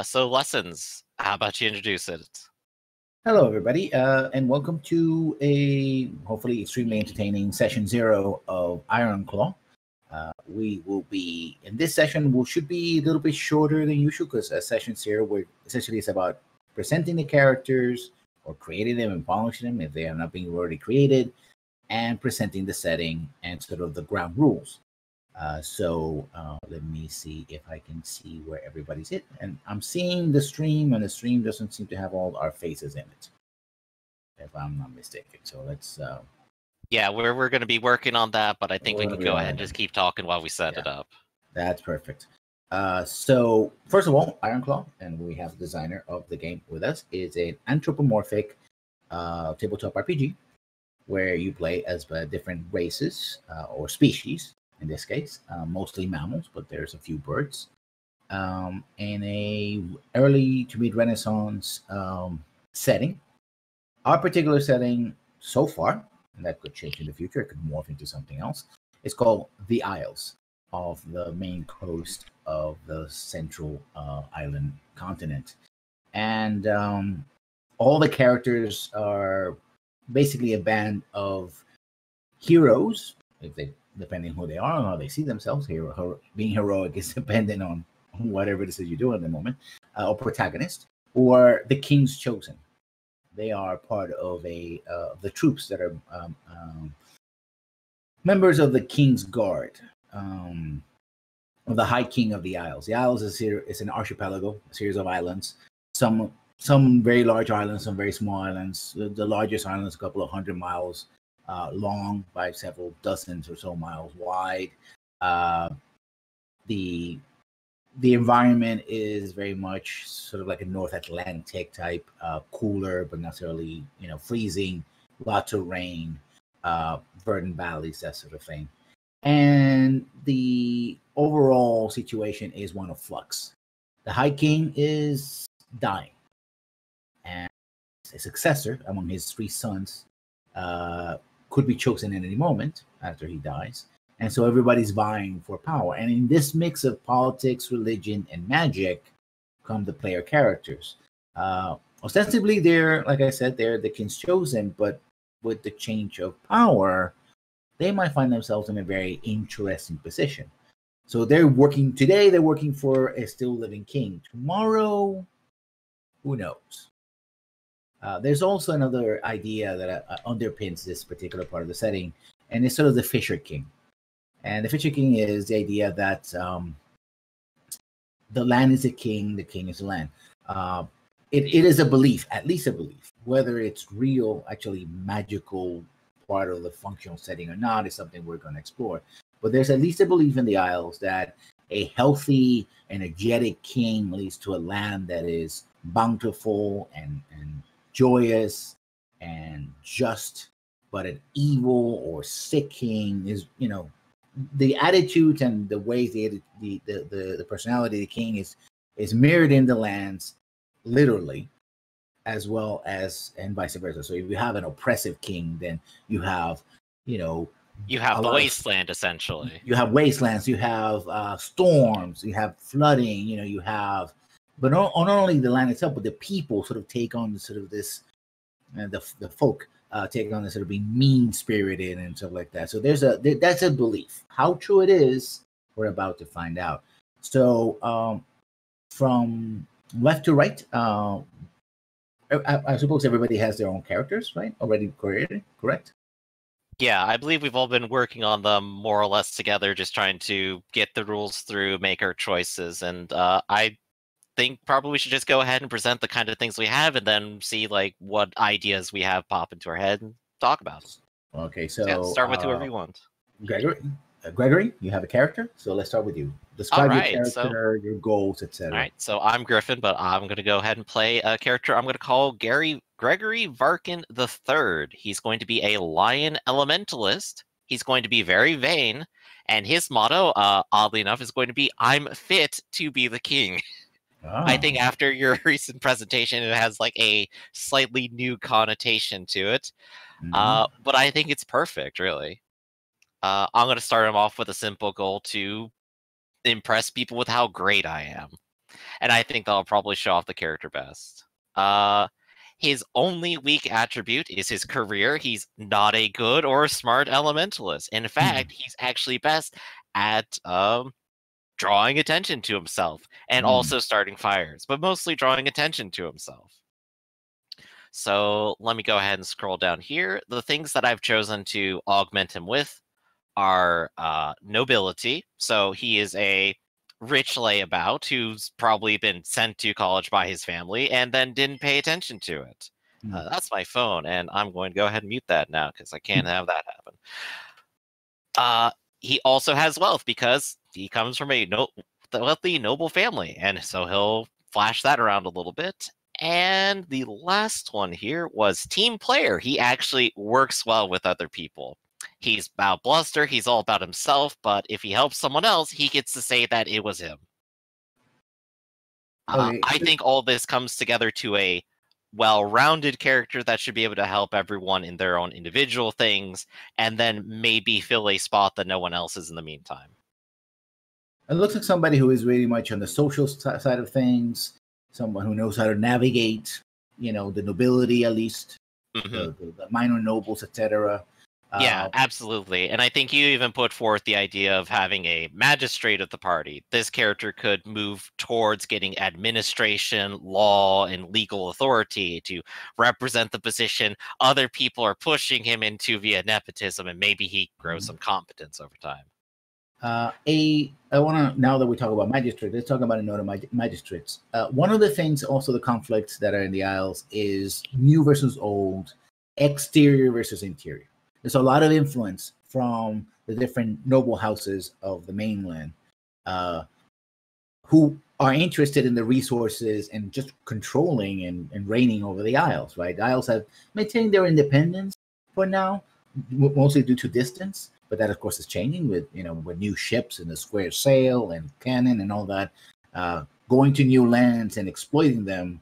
So lessons. How about you introduce it? Hello, everybody, and welcome to a hopefully extremely entertaining session 0 of Ironclaw. We will be in this session. Should be a little bit shorter than usual because session 0, where essentially it's about presenting the characters or creating them and polishing them if they are not being already created, and presenting the setting and sort of the ground rules. So let me see if I can see where everybody's at. And I'm seeing the stream, and the stream doesn't seem to have all our faces in it, if I'm not mistaken. So let's... Yeah, we're going to be working on that, but I think we can go ahead and just keep talking while we set it up. That's perfect. So first of all, Ironclaw, and we have the designer of the game with us, is an anthropomorphic tabletop RPG where you play as different races or species. In this case, mostly mammals, but there's a few birds. In a early to mid-Renaissance setting. Our particular setting so far, and that could change in the future, it could morph into something else, it's called the Isles of the main coast of the central island continent. And all the characters are basically a band of heroes, depending who they are and how they see themselves. Being heroic is dependent on whatever it is that you do at the moment, or protagonists, or the king's chosen. They are part of the troops that are members of the King's Guard, of the High King of the Isles. The Isles is an archipelago, a series of islands. Some very large islands, some very small islands. The largest island is a couple of 100 miles long by several dozens or so miles wide. The environment is very much sort of like a North Atlantic type, cooler, but not necessarily freezing. Lots of rain, verdant valleys, that sort of thing. And the overall situation is one of flux. The High King is dying, and a successor among his 3 sons could be chosen at any moment after he dies. And so everybody's vying for power. And in this mix of politics, religion, and magic come the player characters. Ostensibly, like I said, they're the king's chosen, but with the change of power, they might find themselves in a very interesting position. So they're working for a still living king. Tomorrow, who knows? There's also another idea that underpins this particular part of the setting, and it's sort of the Fisher King. And the Fisher King is the idea that the land is the king is the land. It is a belief, at least a belief. Whether it's real, actually magical part of the functional setting or not is something we're going to explore. But there's at least a belief in the Isles that a healthy, energetic king leads to a land that is bountiful and joyous and just, but an evil or sick king is, the attitudes and the ways the personality of the king is mirrored in the lands, literally, as well as, and vice versa. So if you have an oppressive king, then you have, you have the wasteland, essentially. You have wastelands, you have storms, you have flooding, you have, but not only the land itself, but the people sort of take on sort of this, the folk take on this sort of being mean-spirited and stuff like that. So that's a belief. How true it is, we're about to find out. So from left to right, I suppose everybody has their own characters, right? Already created, correct? Yeah, I believe we've all been working on them more or less together, just trying to get the rules through, make our choices, and I think probably we should just go ahead and present the kind of things we have, and then see what ideas we have pop into our head and talk about them. Okay, so yeah, start with whoever you want. Gregory, you have a character, so let's start with you. Describe your character, your goals, etc. All right, so I'm Griffin, but I'm going to go ahead and play a character I'm going to call Gregory Varkin III. He's going to be a lion elementalist. He's going to be very vain, and his motto, oddly enough, is going to be, "I'm fit to be the king." I think after your recent presentation, it has a slightly new connotation to it. But I think it's perfect, really. I'm going to start him off with a simple goal to impress people with how great I am. And I think that'll probably show off the character best. His only weak attribute is his career. He's not a good or smart elementalist. In fact, he's actually best at drawing attention to himself and also starting fires, but mostly drawing attention to himself. So let me go ahead and scroll down here. The things that I've chosen to augment him with are nobility. So he is a rich layabout who's probably been sent to college by his family and then didn't pay attention to it. That's my phone, and I'm going to go ahead and mute that now because I can't have that happen. He also has wealth because he comes from a wealthy, noble family, and so he'll flash that around a little bit. And the last one here was team player. He actually works well with other people. He's about bluster, he's all about himself, but if he helps someone else, he gets to say that it was him. Okay. I think all this comes together to a well-rounded character that should be able to help everyone in their own individual things, and then maybe fill a spot that no one else is in the meantime. It looks like somebody who is really much on the social side of things, someone who knows how to navigate, the nobility at least, the minor nobles, etc. Yeah, absolutely. And I think you even put forth the idea of having a magistrate of the party. This character could move towards getting administration, law, and legal authority to represent the position other people are pushing him into via nepotism, and maybe he grows some competence over time. I want to, now that we talk about magistrates, let's talk about a note of magistrates. One of the things, also the conflicts that are in the Isles, is new versus old, exterior versus interior. There's a lot of influence from the different noble houses of the mainland who are interested in the resources and just controlling and reigning over the Isles, right? The Isles have maintained their independence for now, mostly due to distance. But that, of course, is changing with new ships and the square sail and cannon and all that, going to new lands and exploiting them,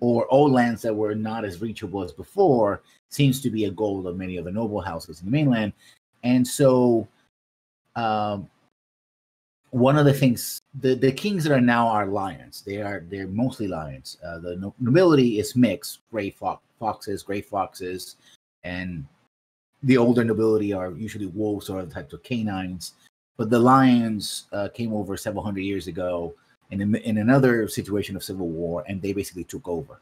or old lands that were not as reachable as before, seems to be a goal of many of the noble houses in the mainland. And so one of the things, the kings that are now are lions. They're mostly lions. The nobility is mixed, gray foxes, and the older nobility are usually wolves or other types of canines. But the lions came over several hundred years ago in another situation of civil war, and they basically took over.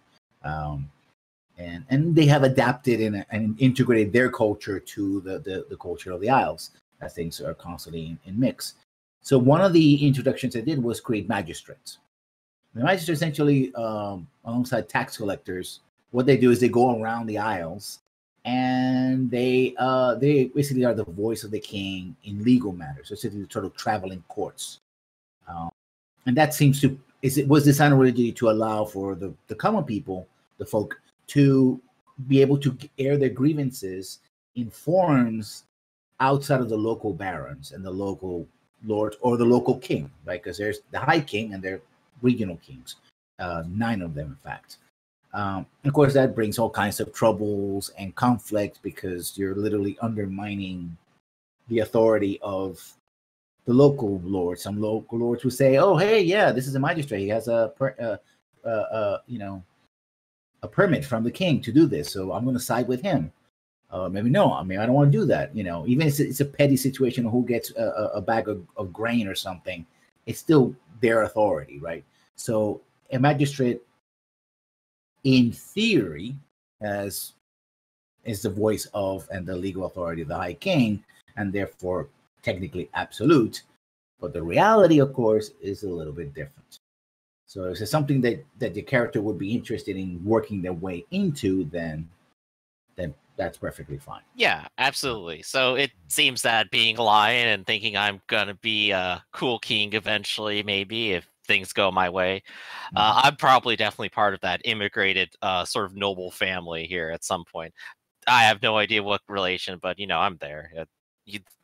And they have adapted and integrated their culture to the culture of the Isles, as things are constantly in mix. So one of the introductions I did was create magistrates. The magistrates essentially, alongside tax collectors, what they do is they go around the Isles, and they basically are the voice of the king in legal matters. So it's sort of traveling courts, and that was designed originally to allow for the common people, the folk, to be able to air their grievances in forums outside of the local barons and the local lords or the local king, right? Because there's the high king and there are regional kings, 9 of them, in fact. Of course, that brings all kinds of troubles and conflict because you're literally undermining the authority of the local lords. Some local lords would say, "Oh, hey, yeah, this is a magistrate. He has a permit from the king to do this, so I'm going to side with him." Maybe no. I mean, I don't want to do that. Even if it's a petty situation, who gets a bag of grain or something, it's still their authority, right? So a magistrate, in theory, is the voice of and the legal authority of the High King, and therefore technically absolute. But the reality, of course, is a little bit different. So if it's something that the character would be interested in working their way into, then that's perfectly fine. Yeah, absolutely. So it seems that being a lion and thinking I'm gonna be a cool king eventually, maybe if things go my way, I'm probably definitely part of that immigrated sort of noble family here at some point. I have no idea what relation, but I'm there.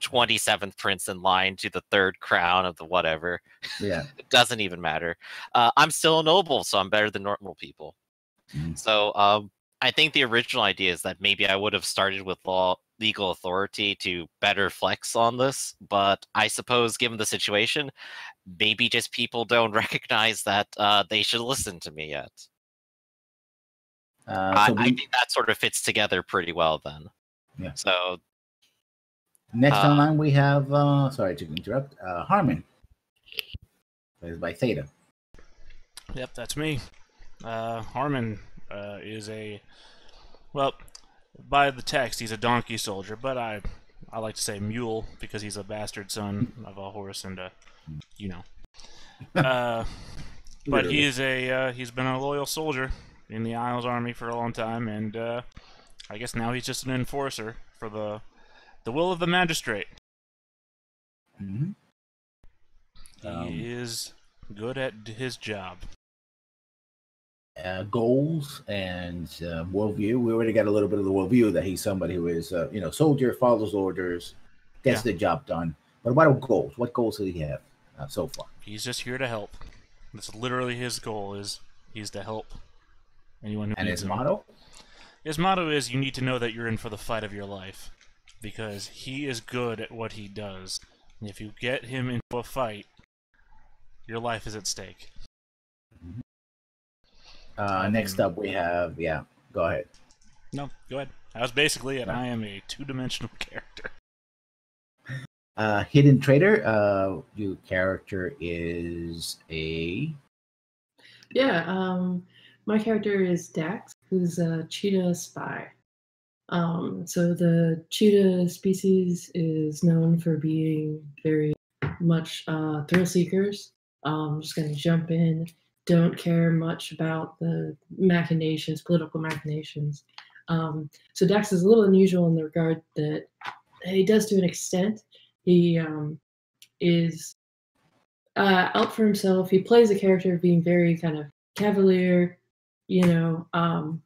27th prince in line to the 3rd crown of the whatever. Yeah. It doesn't even matter. I'm still a noble, so I'm better than normal people. So I think the original idea is that maybe I would have started with law legal authority to better flex on this, but I suppose given the situation, maybe just people don't recognize that they should listen to me yet. I think that sort of fits together pretty well then. Yeah. So next online we have, sorry to interrupt, Harmon, played by Theta. Yep, that's me. Harmon is well, by the text, he's a donkey soldier, but I like to say mule because he's a bastard son of a horse and but he's been a loyal soldier in the Isles Army for a long time, and I guess now he's just an enforcer for the will of the magistrate. Mm-hmm. He is good at his job. Goals and worldview. We already got a little bit of the worldview that he's somebody who is, soldier, follows orders, gets the job done. But what about goals? What goals does he have so far? He's just here to help. That's literally his goal. He's to help anyone who and needs his him. motto? His motto is, you need to know that you're in for the fight of your life, because he is good at what he does. And if you get him into a fight, your life is at stake. Next up we have, go ahead. No, go ahead. That was basically it. I am a two-dimensional character. Hidden Trader, your character is a... Yeah, my character is Dax, who's a cheetah spy. So the cheetah species is known for being very much thrill seekers. Just gonna jump in, don't care much about the machinations, political machinations. So Dax is a little unusual in the regard that he does to an extent. He is out for himself. He plays a character of being very kind of cavalier, kind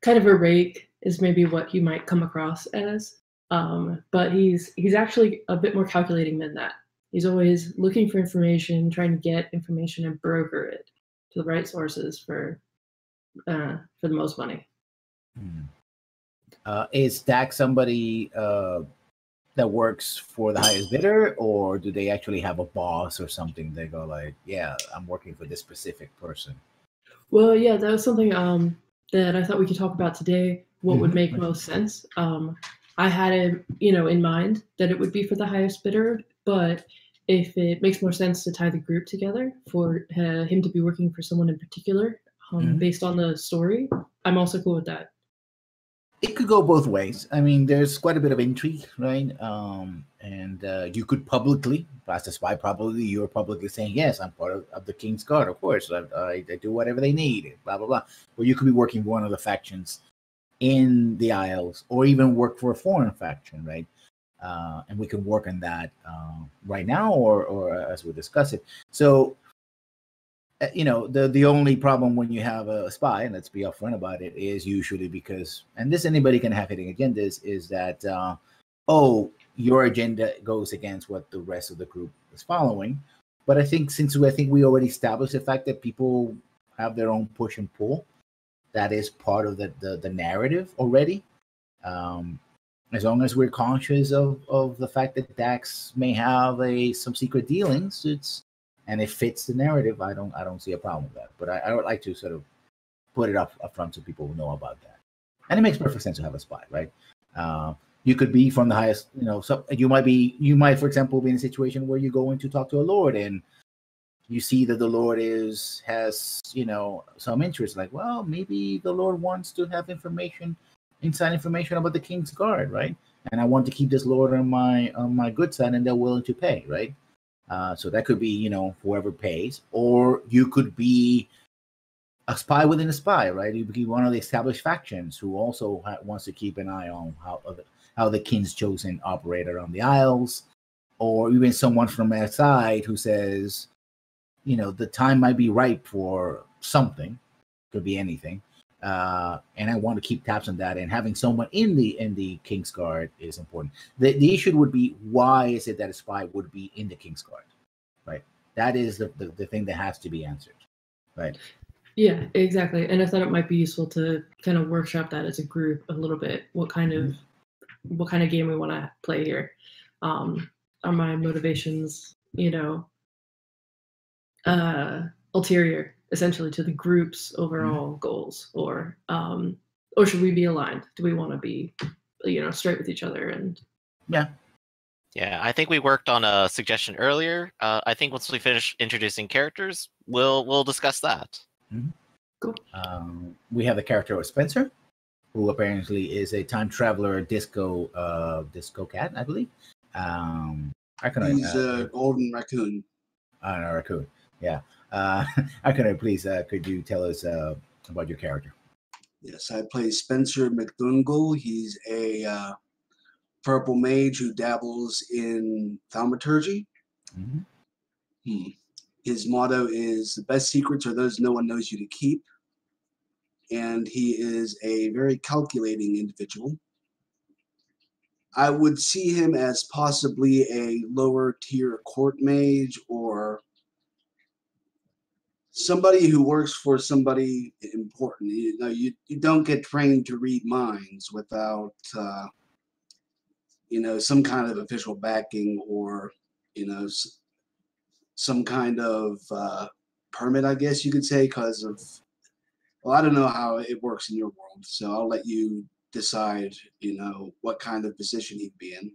of a rake is maybe what you might come across as. But he's actually a bit more calculating than that. He's always looking for information, trying to get information and broker it to the right sources for the most money. Is Dax somebody that works for the highest bidder, or do they actually have a boss or something? They go like, yeah, I'm working for this specific person. Well, yeah, that was something that I thought we could talk about today. What would make most sense? I had it, in mind that it would be for the highest bidder, but if it makes more sense to tie the group together for him to be working for someone in particular, based on the story, I'm also cool with that. It could go both ways. I mean, there's quite a bit of intrigue, right? And you could publicly, as a spy, probably you're publicly saying, yes, I'm part of the King's Guard, of course. I do whatever they need, blah, blah, blah. Or you could be working for one of the factions in the Isles, or even work for a foreign faction, right? And we can work on that right now, or as we discuss it. So, the only problem when you have a spy, and let's be upfront about it, is usually because, and this anybody can have hidden agendas, is that, your agenda goes against what the rest of the group is following. But I think we already established the fact that people have their own push and pull, that is part of the narrative already. As long as we're conscious of the fact that Dax may have some secret dealings, and it fits the narrative, I don't see a problem with that. But I would like to sort of put it up front so people know about that. And it makes perfect sense to have a spy, right? You could be from the highest, so you might, for example, be in a situation where you go in to talk to a lord and you see that the lord has some interest, like, well, maybe the lord wants to have inside information about the King's Guard, right? And I want to keep this lord on my good side, and they're willing to pay, right? So that could be, whoever pays, or you could be a spy within a spy, right? You could be one of the established factions who also wants to keep an eye on how the King's Chosen operate around the Isles, or even someone from outside who says, the time might be ripe for something, could be anything, and I want to keep tabs on that. And having someone in the King's Guard is important. The issue would be, why is it that a spy would be in the King's Guard, right? That is the thing that has to be answered, right? Yeah, exactly. And I thought it might be useful to kind of workshop that as a group a little bit. What kind of what kind of game we want to play here. Are my motivations, ulterior essentially to the group's overall goals, or should we be aligned? Do we want to be, straight with each other? And Yeah. Yeah, I think we worked on a suggestion earlier. I think once we finish introducing characters, we'll discuss that. Mhm. Cool. We have the character of Spencer, who apparently is a time traveler disco cat, I believe. He's a golden raccoon. A raccoon, yeah. Arcanine, please, could you tell us about your character? Yes, I play Spencer McDougall. He's a purple mage who dabbles in thaumaturgy. Mm-hmm. His motto is, "The best secrets are those no one knows you to keep." And he is a very calculating individual. I would see him as possibly a lower tier court mage, or somebody who works for somebody important. You don't get trained to read minds without some kind of official backing, or some kind of permit, I guess you could say, because of, well, I don't know how it works in your world, so I'll let you decide what kind of position he'd be in.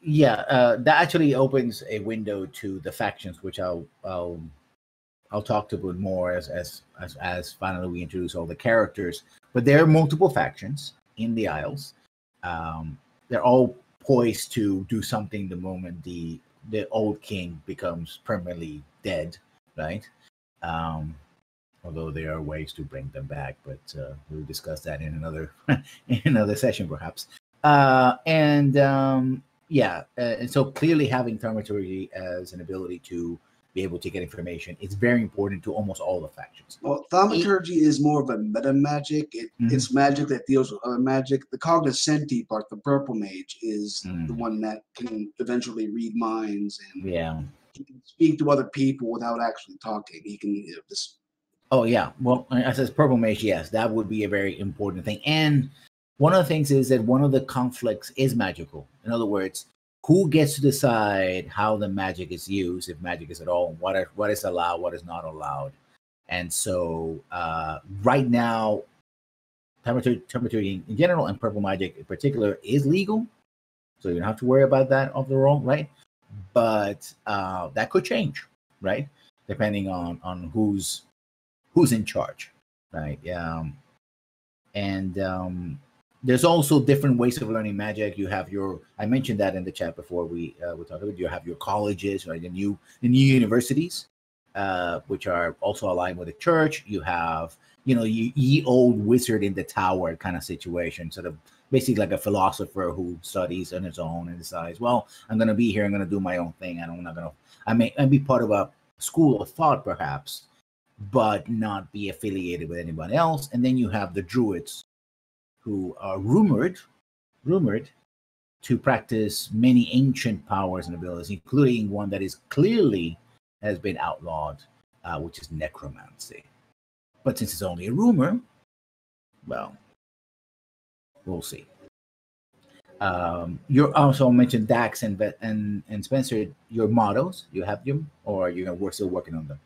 Yeah, that actually opens a window to the factions, which I'll talk to bit more as finally we introduce all the characters. But there are multiple factions in the Isles. They're all poised to do something the moment the old king becomes permanently dead, right? Although there are ways to bring them back, but we'll discuss that in another session, perhaps. And so clearly having thaumaturgy as an ability to be able to get information is very important to almost all the factions. Well, thaumaturgy is more of a meta magic. It's magic that deals with other magic. The cognoscenti part, the purple mage, is the one that can eventually read minds, and he can speak to other people without actually talking. He can just. Oh yeah, well, as a purple mage, yes, that would be a very important thing. And one of the things is that one of the conflicts is magical. In other words, who gets to decide how the magic is used, if magic is at all, what is allowed, what is not allowed. And so right now, thaumaturgy in general and purple magic in particular is legal. So you don't have to worry about that of the role, right? But that could change, right? Depending on who's in charge, right? There's also different ways of learning magic. You have I mentioned that in the chat before we talked about. You have your colleges, right? The new universities, which are also aligned with the church. You have, ye old wizard in the tower kind of situation, sort of basically like a philosopher who studies on his own and decides, well, I'm going to be here. I'm going to do my own thing. I may be part of a school of thought, perhaps, but not be affiliated with anyone else. And then you have the druids, who are rumored to practice many ancient powers and abilities, including one that is clearly has been outlawed, which is necromancy. But since it's only a rumor, well, we'll see. You also mentioned Dax and Spencer. Your mottos, you have them, or we're still working on them?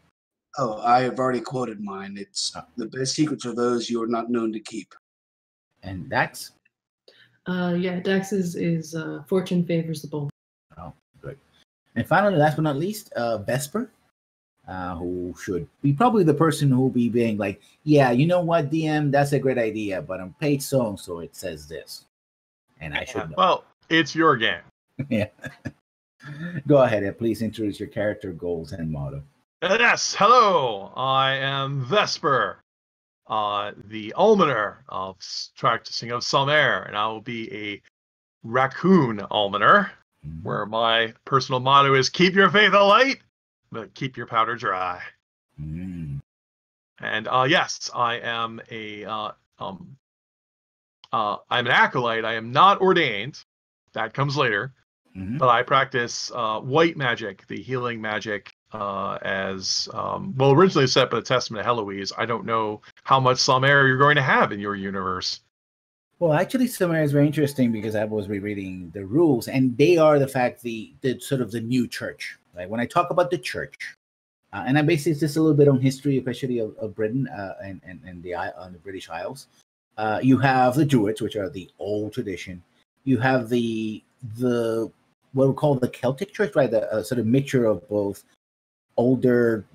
Oh, I have already quoted mine. It's the best secrets are those you are not known to keep. And Dax? Dax is fortune favors the bold. Oh, good. And finally, last but not least, Vesper, who should be probably the person who will be being like, yeah, you know what, DM, that's a great idea, but on page so it says this. And I should know. Well, it's your game. Yeah. Go ahead and please introduce your character, goals, and motto. Yes, hello. I am Vesper, the almoner of practicing of some air, and I will be a raccoon almoner, where my personal motto is keep your faith alight, but keep your powder dry. And yes, I am I'm an acolyte. I am not ordained. That comes later. But I practice white magic, the healing magic, as originally set by the Testament of Heloise. I don't know how much some air you're going to have in your universe. Well, actually, Sumer is very interesting because I was rereading the rules, and they are the sort of the new church. Right? When I talk about the church, and I base this a little bit on history, especially of Britain and the British Isles. You have the Druids, which are the old tradition. You have the what we call the Celtic Church, right? The sort of mixture of both older,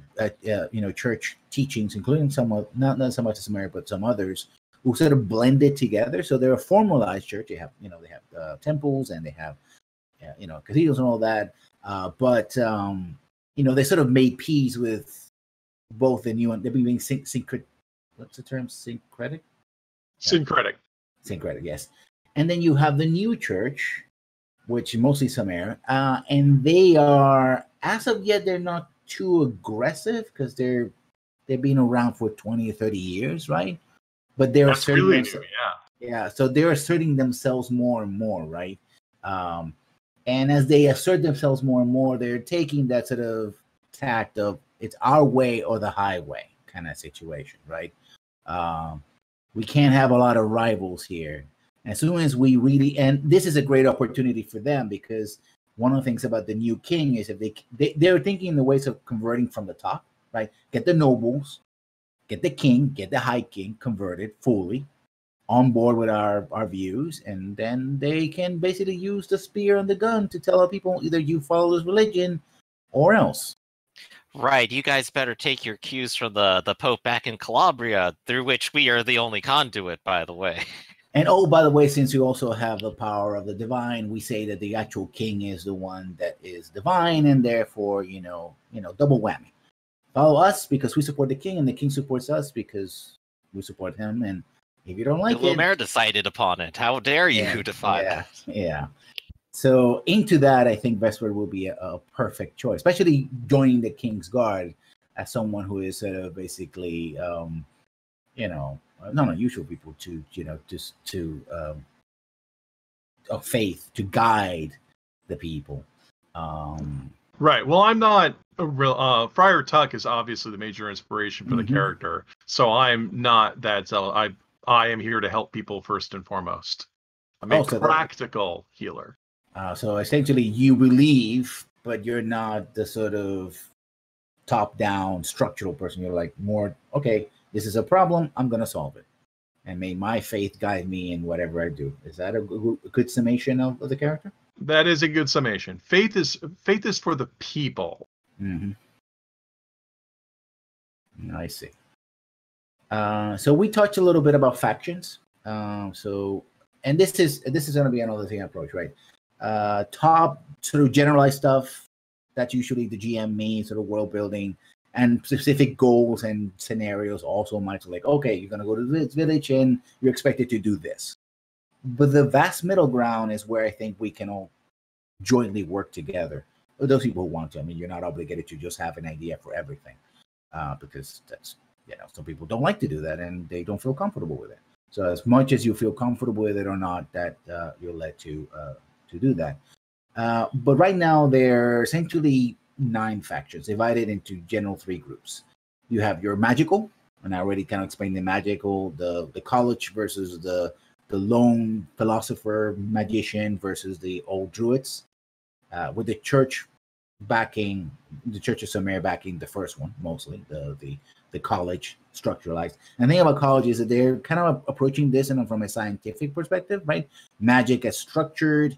church teachings, including not so much as America, but some others, who sort of blended together. So they're a formalized church. They have temples and they have cathedrals and all that. But they sort of made peace with both the new and they're being what's the term? Syncretic? Syncretic. Syncretic, yes. And then you have the new church, which is mostly Sumer, and they are, as of yet, they're not too aggressive because they've been around for 20 or 30 years, right? But they're That's really new, yeah. Yeah, so they're asserting themselves more and more, right? And as they assert themselves more and more, they're taking that sort of tact of it's our way or the highway kind of situation, right? We can't have a lot of rivals here. As soon as we really, and this is a great opportunity for them because one of the things about the new king is if they're thinking in the ways of converting from the top, right? Get the nobles, get the king, get the high king converted fully on board with our views, and then they can basically use the spear and the gun to tell people either you follow this religion or else. Right, you guys better take your cues from the Pope back in Calabria, through which we are the only conduit, by the way. And by the way, since you also have the power of the divine, we say that the actual king is the one that is divine, and therefore, double whammy. Follow us because we support the king, and the king supports us because we support him. And if you don't like the Lumiere decided upon it. How dare you defy that? Yeah. So into that, I think Vesper will be a perfect choice, especially joining the King's Guard as someone who is basically, not unusual people to, of faith to guide the people. Right. Well, I'm not a real. Friar Tuck is obviously the major inspiration for the character, so I'm not that zealous. I am here to help people first and foremost. I'm a practical healer. So essentially, you believe, but you're not the sort of top-down structural person. You're like more, okay, this is a problem. I'm going to solve it. And may my faith guide me in whatever I do. Is that a good summation of the character? That is a good summation. Faith is for the people. Mm-hmm. I see. So we touched a little bit about factions. And this is going to be another thing approach, right? Top sort of generalized stuff. That's usually the GM means sort of world building and specific goals and scenarios. Also, might like, okay, you're going to go to this village and you're expected to do this. But the vast middle ground is where I think we can all jointly work together. For those people who want to. I mean, you're not obligated to just have an idea for everything, because that's some people don't like to do that and they don't feel comfortable with it. So as much as you feel comfortable with it or not, that you're led to do that. But right now there are essentially 9 factions divided into general 3 groups. You have your magical, and I already kind of explained the magical, the college versus the lone philosopher magician versus the old druids, with the church backing, the Church of Sumer backing the first one, mostly the college structuralized. And the thing about college is that they're kind of approaching this from a scientific perspective, right? Magic as structured,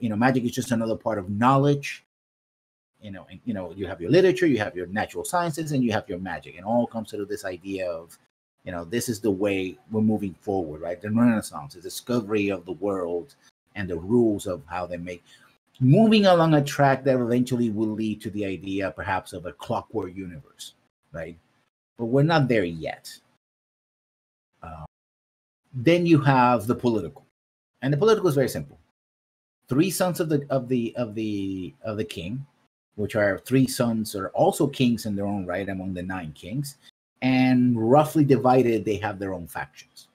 magic is just another part of knowledge. You have your literature, you have your natural sciences, and you have your magic, and all comes to this idea of, this is the way we're moving forward, right? The Renaissance, the discovery of the world and the rules of how they make, moving along a track that eventually will lead to the idea perhaps of a clockwork universe, right? But we're not there yet. Then you have the political, and the political is very simple. 3 sons of the king, which are 3 sons are also kings in their own right among the 9 kings, and roughly divided, they have their own factions,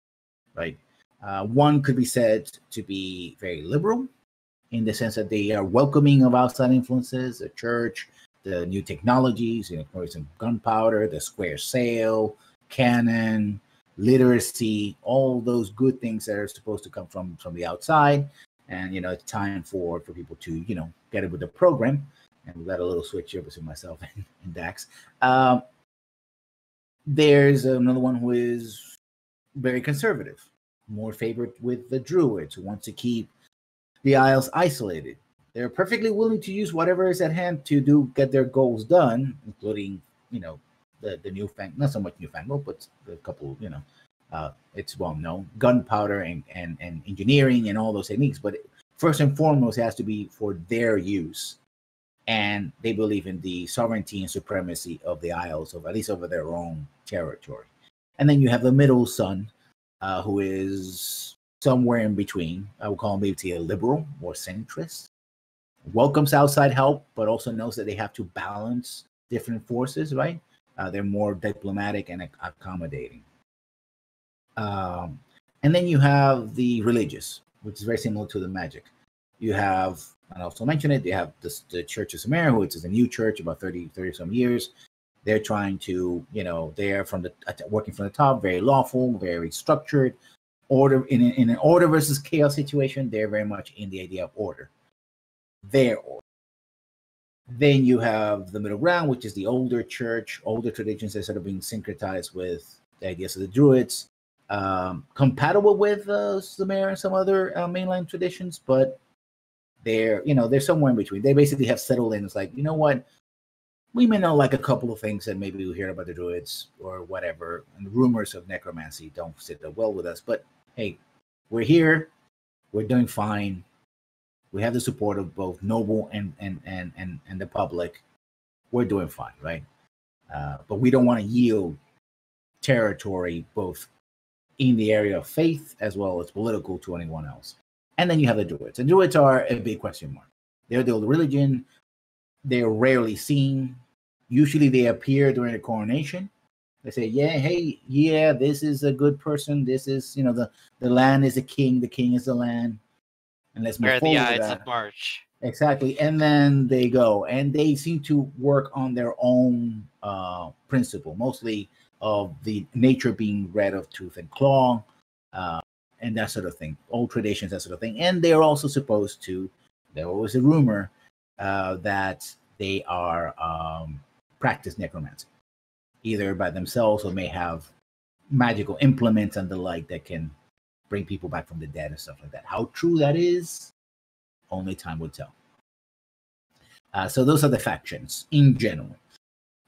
right? One could be said to be very liberal in the sense that they are welcoming of outside influences, the church, the new technologies, for example, gunpowder, the square sail, cannon, literacy, all those good things that are supposed to come from the outside. And it's time for people to get it with the program. And we got a little switch here between myself and Dax. There's another one who is very conservative, more favored with the druids, who wants to keep the Isles isolated. They're perfectly willing to use whatever is at hand to get their goals done, including the newfangled, not so much newfangled, but a couple, it's well known, gunpowder and engineering and all those techniques. But first and foremost, it has to be for their use. And they believe in the sovereignty and supremacy of the Isles, at least over their own territory. And then you have the middle son, who is somewhere in between. I would call him maybe a liberal or centrist. Welcomes outside help, but also knows that they have to balance different forces, right? They're more diplomatic and accommodating. And then you have the religious, which is very similar to the magic. You have, I also mentioned it, they have the Church of Sumer, which is a new church, about 30 some years. They're trying to, they're working from the top, very lawful, very structured. Order in an order versus chaos situation, they're very much in the idea of order. Their order. Then you have the middle ground, which is the older church, older traditions that sort of being syncretized with the ideas of the druids, compatible with Sumer and some other mainline traditions, but they're somewhere in between. They basically have settled in. It's like, you know what? We may not like a couple of things that maybe we hear about the druids or whatever, and the rumors of necromancy don't sit that well with us. But hey, we're here. We're doing fine. We have the support of both noble and the public. We're doing fine, right? But we don't want to yield territory both in the area of faith as well as political to anyone else. And then you have the druids. And druids are a big question mark. They're the old religion. They're rarely seen. Usually they appear during the coronation. They say, yeah, this is a good person. This is, the land is the king is the land. And let's move forward. Where the Ides of March. Exactly. And then they go. And they seem to work on their own principle, mostly of the nature being red of tooth and claw, and that sort of thing. Old traditions, that sort of thing. And they're also supposed to, there was a rumor that they are practice necromancy, either by themselves or may have magical implements and the like that can bring people back from the dead and stuff like that. How true that is, only time will tell. So those are the factions in general.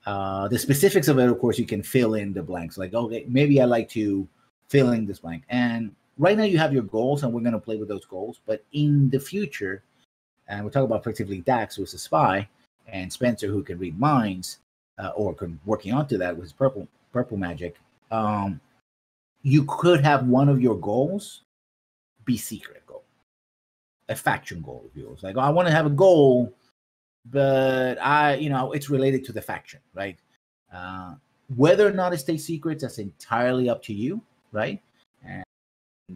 The specifics of it, of course, you can fill in the blanks. Like, okay, maybe I like to fill in this blank. And right now you have your goals, and we're going to play with those goals. But in the future, and we're talking about effectively Dax, who's a spy, and Spencer, who can read minds, or working onto that with his purple magic. You could have one of your goals be secret goal, a faction goal of yours. Like, I want to have a goal, but it's related to the faction, right? Whether or not it stays secret, that's entirely up to you, right? And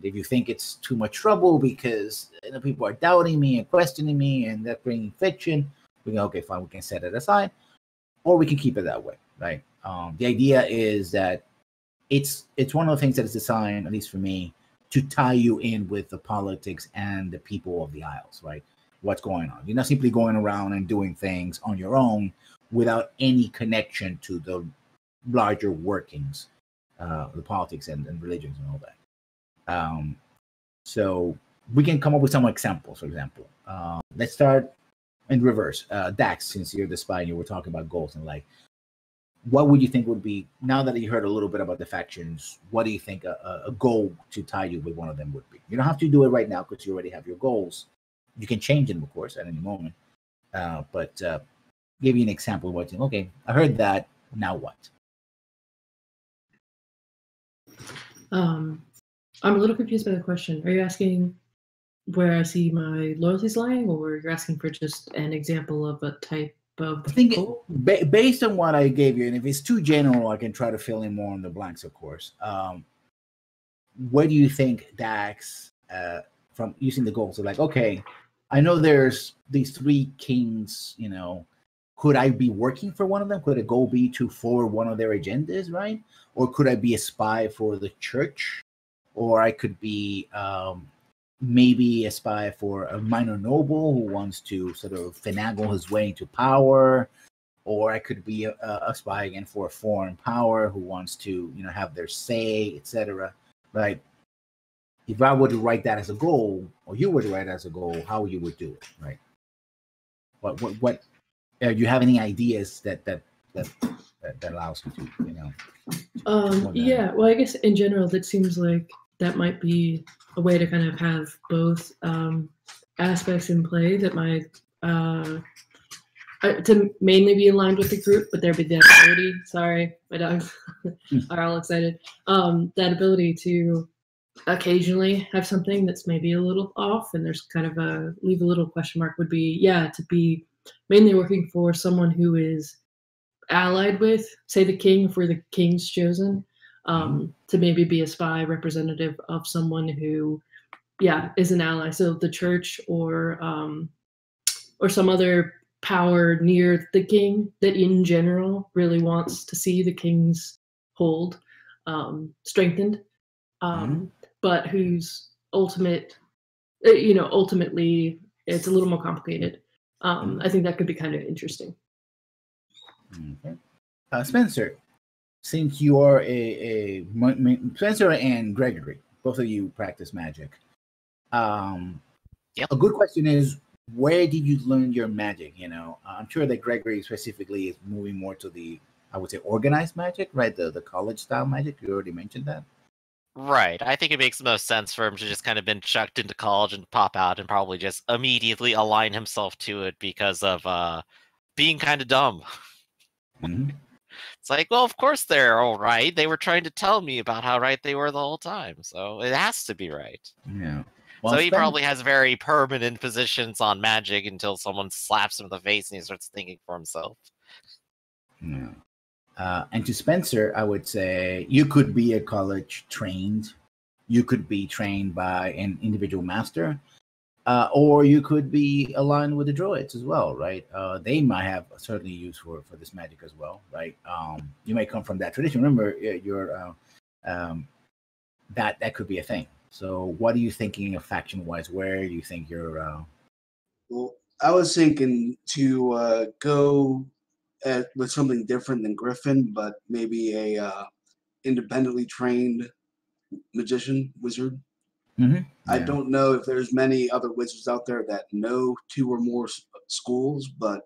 if you think it's too much trouble because people are doubting me and questioning me, and that's bringing fiction, we go, okay, fine, we can set it aside, or we can keep it that way, right? The idea is that it's one of the things that is designed, at least for me, to tie you in with the politics and the people of the Isles, right? What's going on. You're not simply going around and doing things on your own without any connection to the larger workings, the politics and religions and all that. So we can come up with some examples, for example. Let's start in reverse. Dax, since you're the spy and you were talking about goals and like, what would you think would be, now that you heard a little bit about the factions, what do you think a goal to tie you with one of them would be? You don't have to do it right now because you already have your goals. You can change them, of course, at any moment. But give you an example of what you think. Okay, I heard that. Now what? I'm a little confused by the question. Are you asking where I see my loyalties lying, or you're asking for just an example of a type of I think goal? Based on what I gave you, and if it's too general, I can try to fill in more on the blanks, of course. What do you think, Dax, from using the goals? So like, okay, I know there's these three kings, could I be working for one of them? Could a goal be to forward one of their agendas, right? Or could I be a spy for the church? Or I could be maybe a spy for a minor noble who wants to sort of finagle his way into power. Or I could be a spy again for a foreign power who wants to, have their say, etc. Right? If I were to write that as a goal, or you were to write it as a goal, how you would do it, right? What? Do you have any ideas that allows you to, Yeah. Well, I guess in general, that seems like that might be a way to kind of have both aspects in play that might to mainly be aligned with the group, but there'd be that ability. Sorry, my dogs are all excited. That ability to occasionally have something that's maybe a little off, and there's kind of leave a little question mark. Would be to be mainly working for someone who is allied with, say, the king, if we're the king's chosen, to maybe be a spy representative of someone who, is an ally. So the church or some other power near the king that in general really wants to see the king's hold strengthened, but whose ultimately it's a little more complicated. I think that could be kind of interesting. Okay. Spencer, since you are Spencer and Gregory, both of you practice magic. Yep. A good question is, where did you learn your magic? I'm sure that Gregory specifically is moving more to the, I would say, organized magic, right? The college style magic. You already mentioned that. Right. I think it makes the most sense for him to just kind of been chucked into college and pop out and probably just immediately align himself to it because of being kind of dumb. Mm-hmm. It's like, well, of course they're all right. They were trying to tell me about how right they were the whole time, so it has to be right. Yeah. Well, So he probably has very permanent positions on magic until someone slaps him in the face and he starts thinking for himself. Yeah. And to Spencer, I would say you could be a college trained. You could be trained by an individual master, or you could be aligned with the droids as well, right? They might have certainly use for this magic as well, right? You may come from that tradition. Remember, that could be a thing. So, what are you thinking of faction-wise? Where do you think you're? Well, I was thinking to go with something different than Griffin, but maybe a independently trained magician, wizard. Mm-hmm. Yeah. I don't know if there's many other wizards out there that know 2 or more schools, but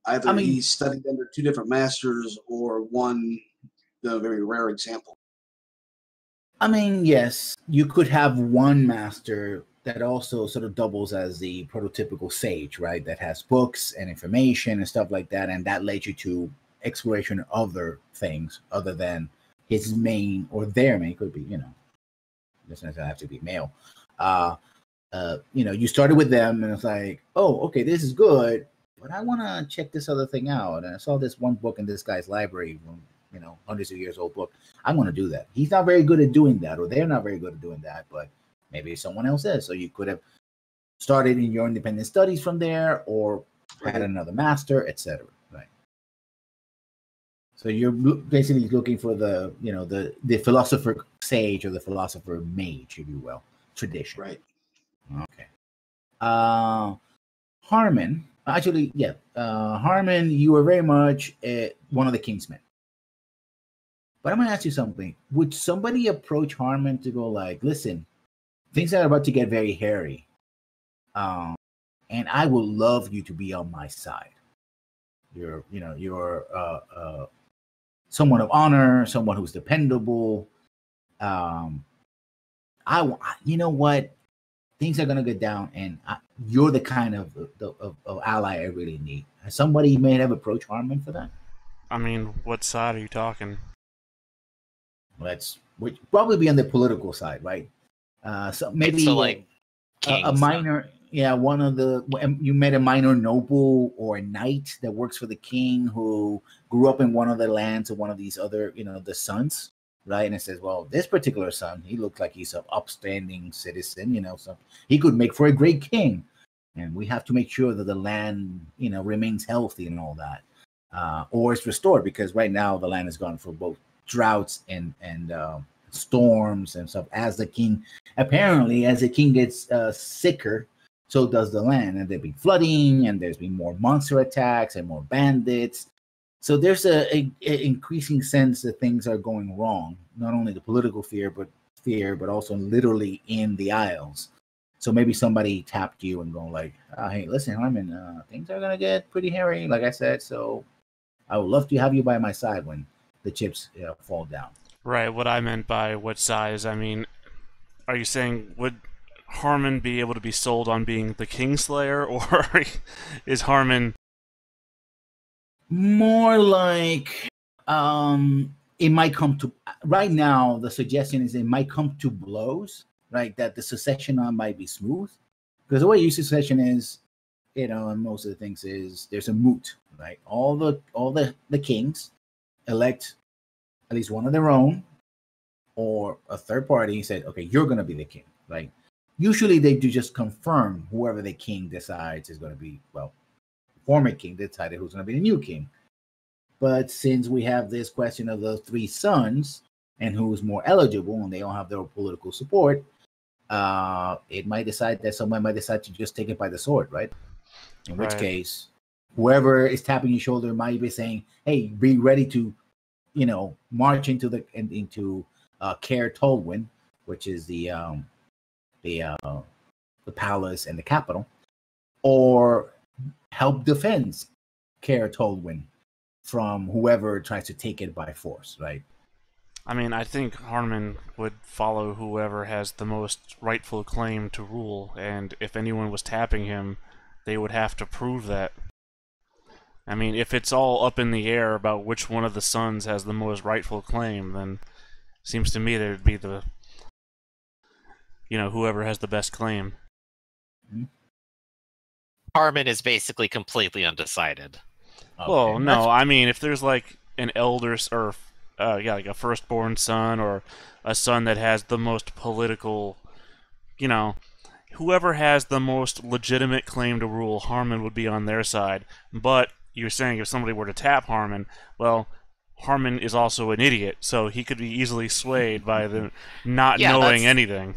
either he studied under 2 different masters or one, very rare example. I mean, yes, you could have one master that also sort of doubles as the prototypical sage, right? That has books and information and stuff like that, and that led you to exploration of other things other than his main or their main. Could be, doesn't necessarily have to be male. You started with them, and it's like, oh, okay, this is good, but I want to check this other thing out. And I saw this one book in this guy's library, hundreds of years old book. I'm going to do that. He's not very good at doing that, or they're not very good at doing that, but maybe someone else is. So you could have started in your independent studies from there, or had another master, etc. Right. So you're basically looking for the philosopher sage or the philosopher mage, if you will, tradition. Right. Okay. Harmon, Harmon, you were very much one of the Kingsmen. But I'm going to ask you something. Would somebody approach Harmon to go like, listen, things are about to get very hairy, and I would love you to be on my side. You're someone of honor, someone who's dependable. You know what? Things are gonna get down, and you're the kind of ally I really need. Somebody may have approached Harmon for that. I mean, what side are you talking? Would probably be on the political side, right? So maybe like a minor, one of the, you met a minor noble or a knight that works for the king who grew up in one of the lands of one of these other, the sons, right? And it says, well, this particular son, he looks like he's an upstanding citizen, so he could make for a great king. and we have to make sure that the land, remains healthy and all that, or it's restored, because right now the land is gone for both droughts and storms and stuff. As the king gets sicker, so does the land, and there's been flooding, and there's been more monster attacks and more bandits. So there's a increasing sense that things are going wrong, not only the political fear, but also literally in the Isles. So maybe somebody tapped you and going like, hey, listen, Harmon, things are going to get pretty hairy, like I said. So I would love to have you by my side when the chips fall down. Right, what I meant by what size, I mean, are you saying, would Harmon be able to be sold on being the Kingslayer, or is Harmon... More like, it might come to, right now, the suggestion is it might come to blows, right? That the succession might be smooth. Because the way you succession is, and most of the things is there's a moot, right? All the kings elect at least one of their own, or a third party said, okay, you're going to be the king, right? Usually they do just confirm whoever the king decides is going to be, well, former king decided who's going to be the new king. But since we have this question of the three sons and who's more eligible, and they all have their political support, it might decide that someone might decide to just take it by the sword, right? In which case, whoever is tapping your shoulder might be saying, hey, be ready to, march into Caer Tolwyn, which is the palace and the capital, or help defend Caer Tolwyn from whoever tries to take it by force, right? I mean, I think Harmon would follow whoever has the most rightful claim to rule, and if anyone was tapping him, they would have to prove that. I mean, if it's all up in the air about which one of the sons has the most rightful claim, then it seems to me there'd be the, whoever has the best claim. Harmon is basically completely undecided. Okay. Well, no, I mean, if there's like an elder, or like a firstborn son, or a son that has the most political, whoever has the most legitimate claim to rule, Harmon would be on their side. But you're saying if somebody were to tap Harmon, well, Harmon is also an idiot, so he could be easily swayed by the not knowing anything.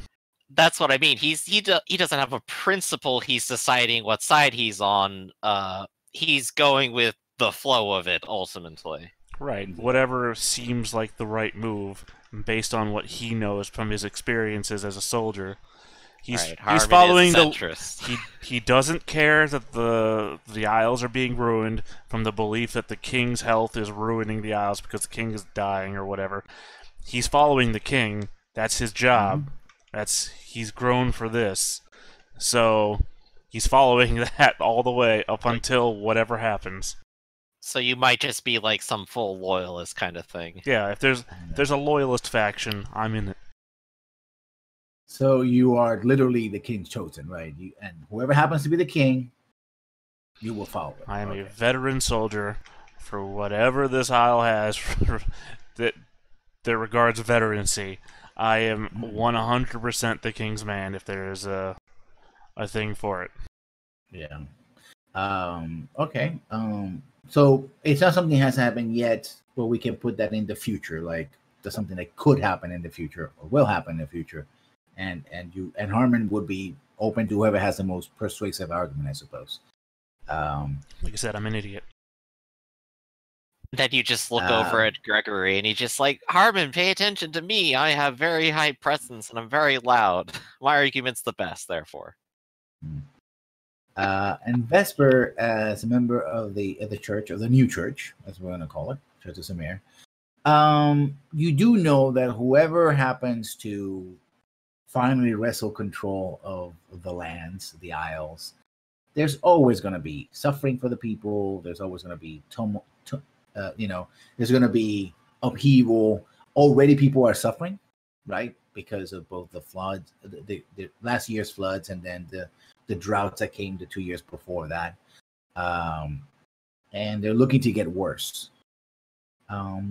That's what I mean. He doesn't have a principle. He's deciding what side he's on. He's going with the flow of it, ultimately. Right. Whatever seems like the right move, based on what he knows from his experiences as a soldier. He's following the. He doesn't care that the Isles are being ruined from the belief that the king's health is ruining the Isles because the king is dying or whatever. He's following the king. That's his job. He's grown for this, so he's following that all the way up until whatever happens. So you might just be like some full loyalist kind of thing. Yeah, if there's a loyalist faction, I'm in it. So you are literally the king's chosen, right? And whoever happens to be the king, you will follow it. I am a veteran soldier for whatever this isle has that regards veterancy. I am 100% the king's man if there is a thing for it. Yeah. Okay. So it's not something that has happened yet, but we can put that in the future, like there's something that could happen in the future or will happen in the future. And Harmon would be open to whoever has the most persuasive argument, I suppose. Like I said, I'm an idiot. Then you just look over at Gregory and he's just like, Harmon, pay attention to me. I have very high presence and I'm very loud. My argument's the best, therefore. And Vesper, as a member of the church, or the new church, as we're going to call it, Church of Samir, you do know that whoever happens to finally wrestle control of the lands, the Isles, there's always going to be suffering for the people. There's always going to be there's going to be upheaval. Already people are suffering, right? Because of both the floods, the last year's floods, and then the droughts that came the 2 years before that. And they're looking to get worse.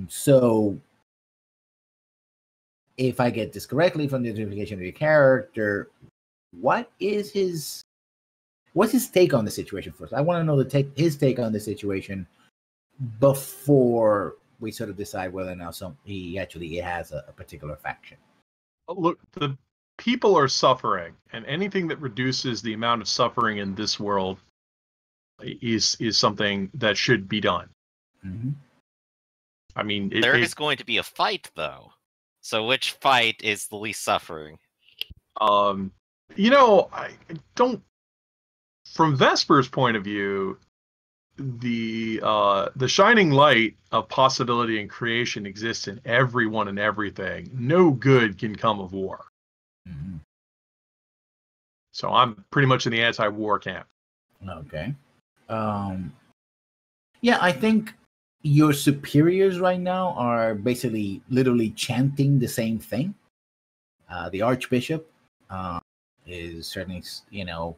So if I get this correctly from the identification of your character, what is his what's his take on the situation first? I want to know his take on the situation before we sort of decide whether or not he actually has a particular faction. Look, the people are suffering, and anything that reduces the amount of suffering in this world is something that should be done. Mm-hmm. I mean, there is going to be a fight, though. So which fight is the least suffering? You know, I don't. From Vesper's point of view, the shining light of possibility and creation exists in everyone and everything. No good can come of war. Mm-hmm. So I'm pretty much in the anti-war camp. Okay. Yeah, I think your superiors right now are basically literally chanting the same thing. The Archbishop is certainly,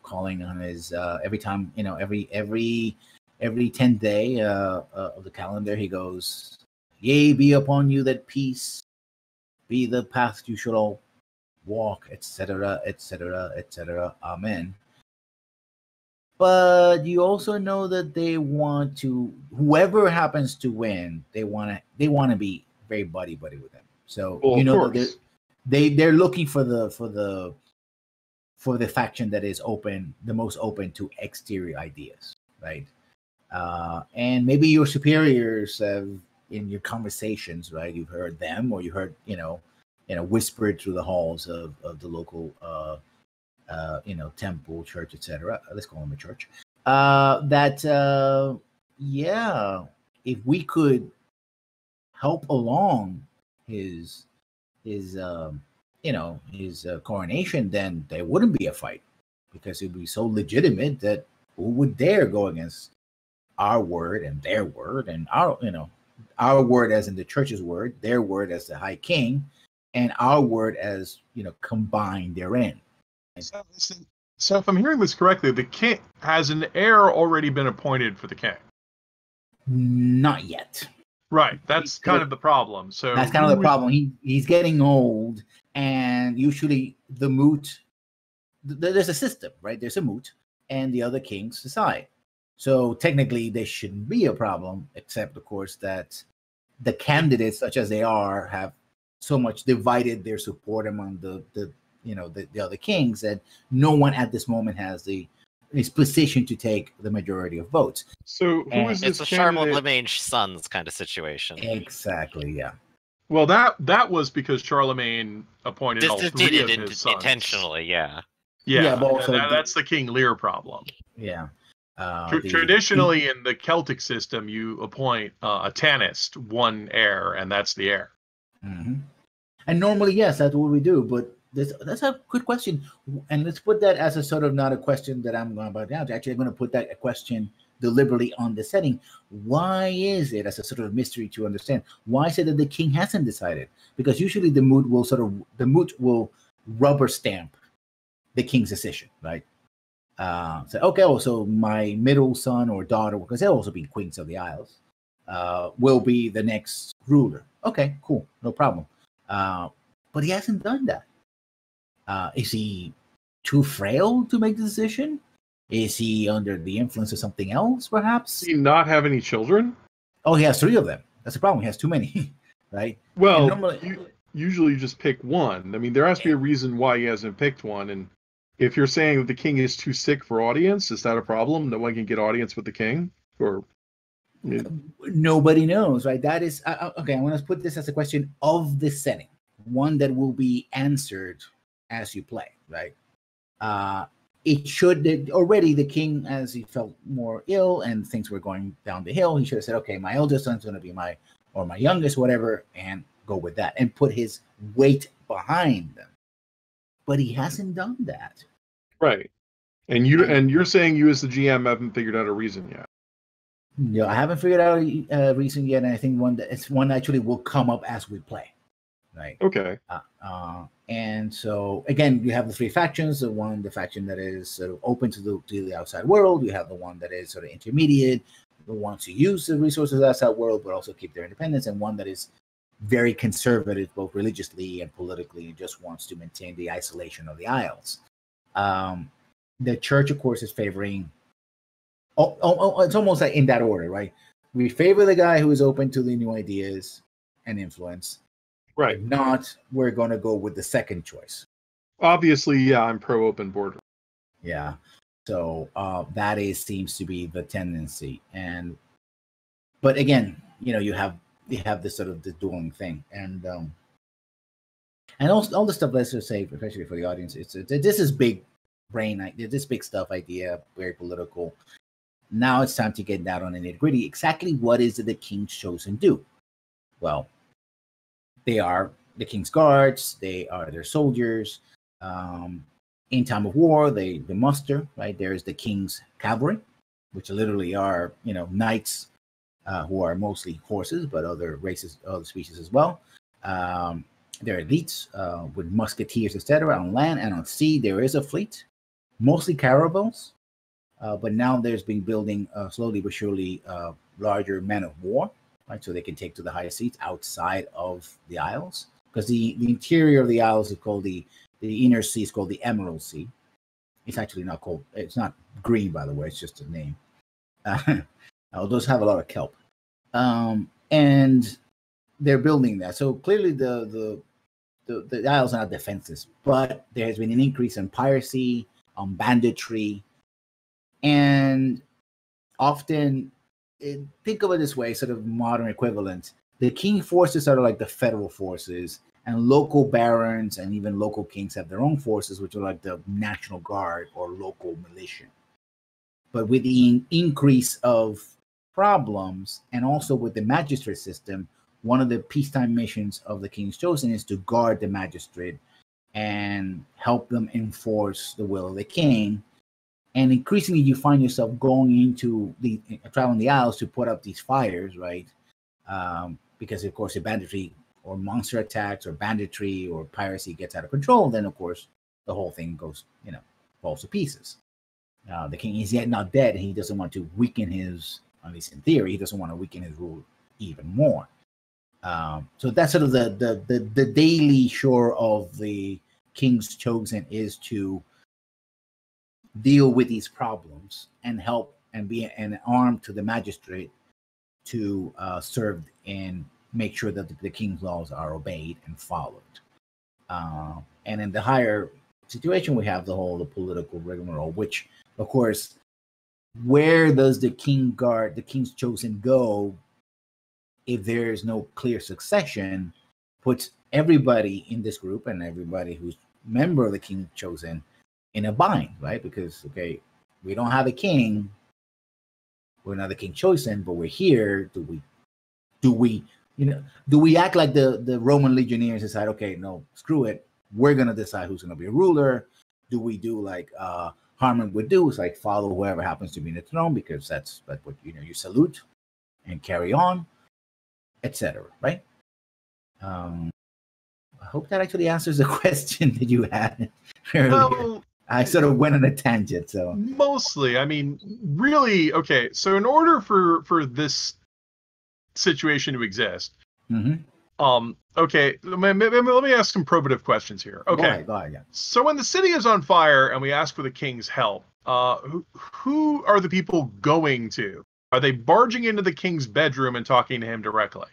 calling on his every time, every 10th day of the calendar, he goes, "Yea, be upon you that peace be the path you should all walk, etc., etc., etc. Amen." But you also know that they want to, whoever happens to win, they want to be very buddy with them. So that they're looking for the faction that is the most open to exterior ideas, right? And maybe your superiors have, in your conversations, right, you've heard them, or you heard whispered through the halls of the local temple, church, etc. Let's call them a church. If we could help along his coronation, then there wouldn't be a fight, because it would be so legitimate that who would dare go against our word and their word, and our word as in the church's word, their word as the High King, and our word as combined therein. So if I'm hearing this correctly, the king has an heir already been appointed for the king. Not yet. Right. That's kind of the problem. So that's kind of the problem. He's getting old, and usually the moot. There's a system, right? There's a moot, and the other kings decide. So technically, there shouldn't be a problem, except of course that the candidates, such as they are, have so much divided their support among the other kings that no one at this moment is positioned to take the majority of votes. So who is this candidate? It's a Charlemagne's sons kind of situation. Exactly, yeah. Well, that was because Charlemagne appointed all three of his sons. Intentionally, yeah. Yeah, but also that's the King Lear problem. Yeah. Traditionally, in the Celtic system, you appoint a Tanist, one heir, and that's the heir. Mm-hmm. And normally, yes, that's what we do. But that's a good question, and let's put that as a sort of not a question that I'm going about now. Actually, I'm going to put that a question deliberately on the setting. Why is it, as a sort of mystery to understand, why is it that the king hasn't decided? Because usually the moot will rubber stamp the king's decision, right? So my middle son or daughter, because they'll also be queens of the Isles, will be the next ruler. Okay, cool, no problem. But he hasn't done that. Is he too frail to make the decision? Is he under the influence of something else, perhaps? Does he not have any children? Oh, he has 3 of them. That's the problem. He has too many, right? Well, usually you just pick one. I mean, there has to be a reason why he hasn't picked one. And if you're saying that the king is too sick for audience, is that a problem? No one can get audience with the king? Or nobody knows, right? That is okay. I want to put this as a question of the setting, one that will be answered as you play, right? It should already, the king, as he felt more ill and things were going down the hill, he should have said, okay, my eldest son's going to be my youngest, whatever, and go with that and put his weight behind them. But he hasn't done that. Right. And you're saying you as the GM haven't figured out a reason yet. No, I haven't figured out a reason yet, and I think one actually will come up as we play. Right. Okay. And so again, you have the 3 factions. The faction that is sort of open to the outside world. You have the one that is sort of intermediate, the ones who use the resources of the outside world but also keep their independence, and one that is very conservative, both religiously and politically, and just wants to maintain the isolation of the Isles. The church, of course, is favoring. It's almost like in that order, right? We favor the guy who is open to the new ideas and influence. Right. If not, we're going to go with the second choice. Obviously, yeah, I'm pro open border. Yeah. So that seems to be the tendency. But again, you have this sort of the dueling thing, and all the stuff. Let's just say, especially for the audience, this is big brain, this big stuff idea, very political. Now it's time to get down on the nitty gritty. Exactly what is it the King's Chosen do? Well, they are the King's Guards. They are their soldiers. In time of war, they muster, right? There's the King's Cavalry, which literally are, knights who are mostly horses, but other races, other species as well. They're elites with musketeers, etc. On land and on sea, there is a fleet, mostly caravels. But now there's been building slowly but surely larger men of war, right? So they can take to the higher seats outside of the Isles, because the interior of the Isles is called the inner sea is called the Emerald Sea. It's actually not called. It's not green, by the way. It's just a name. Those have a lot of kelp, and they're building that. So clearly, the Isles are not defenseless, but there has been an increase in piracy, on banditry. And often, think of it this way, sort of modern equivalent. The king forces are like the federal forces, and local barons and even local kings have their own forces, which are like the National Guard or local militia. But with the increase of problems, and also with the magistrate system, one of the peacetime missions of the King's Chosen is to guard the magistrate and help them enforce the will of the king. And increasingly, you find yourself going into traveling the Isles to put up these fires, right? Because of course, if banditry or monster attacks or banditry or piracy gets out of control, then of course the whole thing goes, falls to pieces. The king is yet not dead, and he doesn't want to weaken his, at least in theory, he doesn't want to weaken his rule even more. So that's sort of the daily chore of the King's Chosen, is to deal with these problems and help and be an arm to the magistrate to serve and make sure that the king's laws are obeyed and followed. And in the higher situation, we have the political rigmarole, which, of course, where does the King's Chosen go if there is no clear succession? Puts everybody in this group and everybody who's member of the King's Chosen in a bind, right? Because, okay, we don't have a king, we're not the King Chosen, but we're here. Do we act like the Roman legionnaires decide, okay, no, screw it, we're gonna decide who's gonna be a ruler? Do we do like Harmon would do, is like follow whoever happens to be in the throne, because that's what you salute and carry on, etc. Right? I hope that actually answers the question that you had earlier. Well, I sort of went on a tangent, so mostly, I mean, really, okay. So in order for this situation to exist, okay, let me ask some probative questions here. Okay, go ahead, yeah. So when the city is on fire and we ask for the king's help, who are the people going to? Are they barging into the king's bedroom and talking to him directly?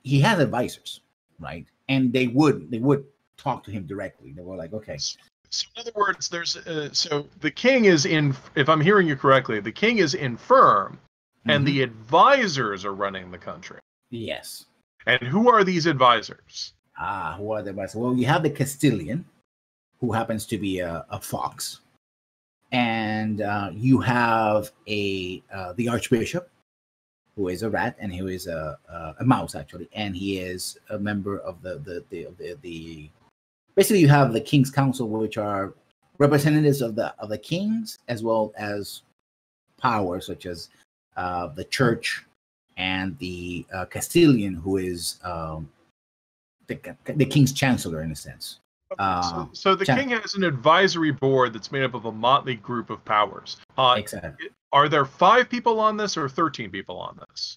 He has advisors, right? And they would talk to him directly. They were like, okay. So in other words, there's so the king is in. If I'm hearing you correctly, the king is infirm, and the advisors are running the country. Yes. And who are these advisors? Who are the advisors? Well, you have the Castilian, who happens to be a fox, and you have the Archbishop, who is a rat, and who is a mouse actually, and he is a member of the basically, you have the King's Council, which are representatives of the kings, as well as power such as the church, and the Castilian, who is the king's chancellor in a sense. So the king has an advisory board that's made up of a motley group of powers. Exactly. Are there 5 people on this or 13 people on this?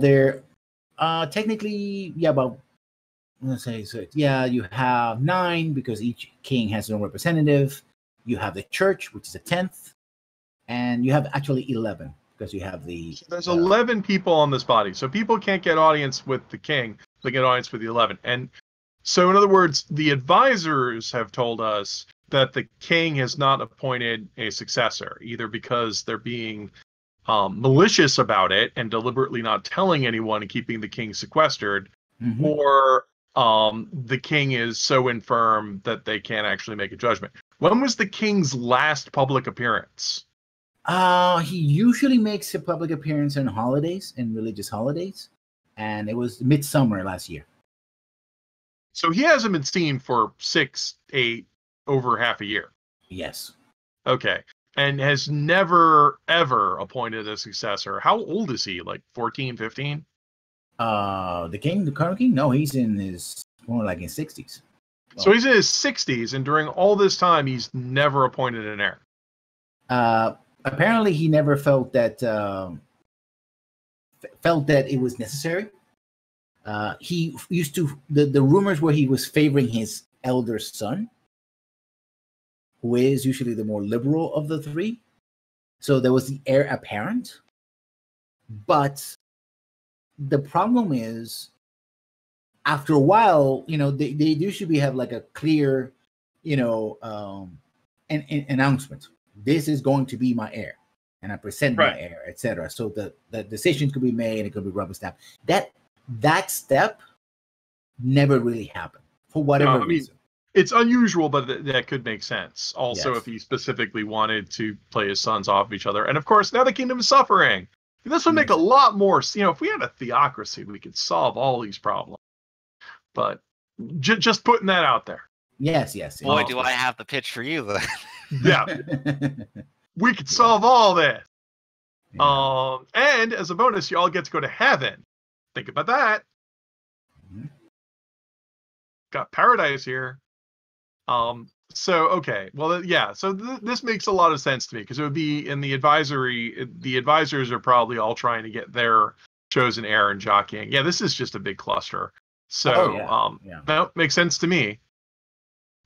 There technically, yeah, about let's say, so yeah, you have 9 because each king has their own representative. You have the church, which is a 10th, and you have actually 11 because you have the. So there's 11 people on this body, so people can't get audience with the king. They get audience with the 11, and so in other words, the advisors have told us that the king has not appointed a successor, either because they're being malicious about it and deliberately not telling anyone and keeping the king sequestered, or the king is so infirm that they can't actually make a judgment. When was the king's last public appearance? He usually makes a public appearance on holidays and religious holidays, and it was midsummer last year. So he hasn't been seen for 6, 8, over half a year. Yes. Okay. And has never, ever appointed a successor. How old is he? Like 14, 15? The current king? No, he's in his, more like in 60s. So he's in his 60s, and during all this time, he's never appointed an heir. Apparently, he never felt that it was necessary. He used to, the rumors were he was favoring his elder son, who is usually the more liberal of the 3. So there was the heir apparent. But the problem is, after a while, they usually have like a clear, an announcement. This is going to be my heir, and I present my heir, etc. So the decision could be made, it could be rubber stamped. That step never really happened for whatever reason. It's unusual, but that could make sense. Also, if he specifically wanted to play his sons off of each other. And of course, now the kingdom is suffering. This would make a lot more, if we had a theocracy, we could solve all these problems. But just putting that out there. Yes. Boy, do I have the pitch for you, then. Yeah. We could solve all this. Yeah. And as a bonus, you all get to go to heaven. Think about that. Got paradise here. So, okay. Well, yeah. So this makes a lot of sense to me, because it would be in the advisory. The advisors are probably all trying to get their chosen heir and jockeying. Yeah, this is just a big cluster. So, that makes sense to me.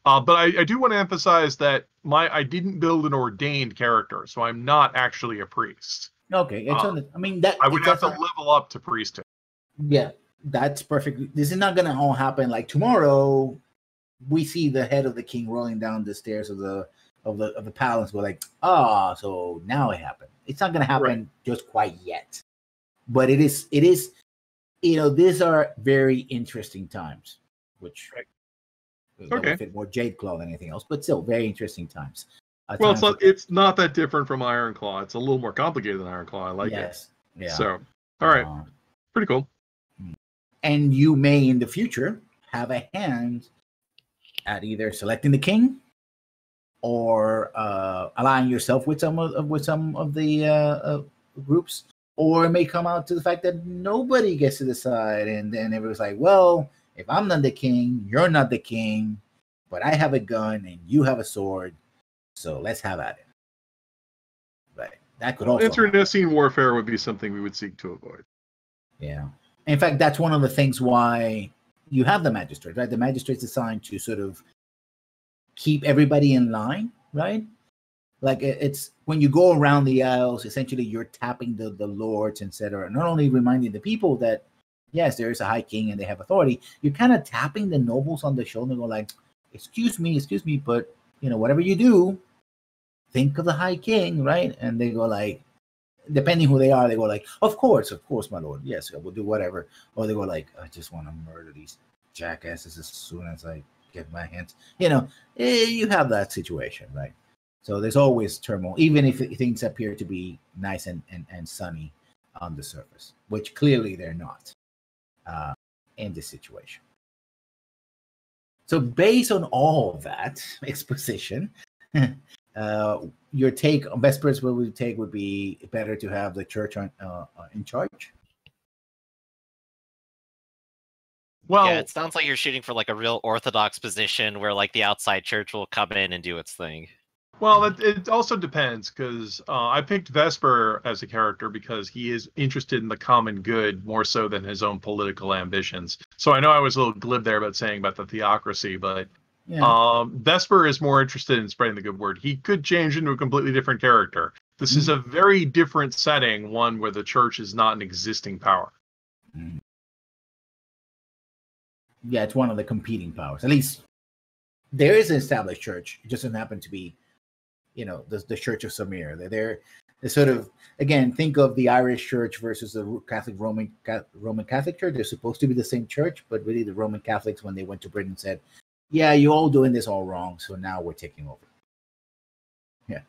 But I do want to emphasize that I didn't build an ordained character, so I'm not actually a priest. Okay. I would have to level up to priesthood. Yeah, that's perfect. This is not going to all happen like tomorrow. We see the head of the king rolling down the stairs of the palace. We're like, so now it happened. It's not going to happen just quite yet, but it is. These are very interesting times, which would fit more Jade Claw than anything else, but still very interesting times. Well, it's not that different from Ironclaw. It's a little more complicated than Ironclaw. I like it. Yeah. So, all right, pretty cool. And you may in the future have a hand at either selecting the king or aligning yourself with some of the groups, or it may come out to the fact that nobody gets to decide, and then everyone's like, well, if I'm not the king, you're not the king, but I have a gun and you have a sword, so let's have at it. Right. That could also internecine warfare would be something we would seek to avoid. Yeah. In fact, that's one of the things why you have the magistrate, right? The magistrate's assigned to sort of keep everybody in line, right? Like it's when you go around the aisles, essentially you're tapping the lords, etc. Not only reminding the people that, yes, there is a high king and they have authority, you're kind of tapping the nobles on the shoulder and go like, excuse me, but, whatever you do, think of the high king, right? And they go like, depending who they are, they go like, of course, my lord. Yes, I will do whatever. Or they go like, I just want to murder these jackasses as soon as I get my hands. You have that situation, right? So there's always turmoil, even if things appear to be nice and sunny on the surface, which clearly they're not in this situation. So based on all of that exposition, your take on Vespers, what we take would be better to have the church in charge. Well, yeah, it sounds like you're shooting for like a real orthodox position where like the outside church will come in and do its thing. Well, it also depends, because I picked Vesper as a character because he is interested in the common good more so than his own political ambitions. So I know I was a little glib there about saying about the theocracy, but Vesper is more interested in spreading the good word. He could change into a completely different character. This is a very different setting, one where the church is not an existing power. Yeah, it's one of the competing powers. At least there is an established church. It just doesn't happen to be, the Church of Samir. They're sort of, again, think of the Irish Church versus the Catholic Roman Catholic Church. They're supposed to be the same church, but really the Roman Catholics, when they went to Britain, said, "Yeah, you're all doing this all wrong, so now we're taking over." Yeah.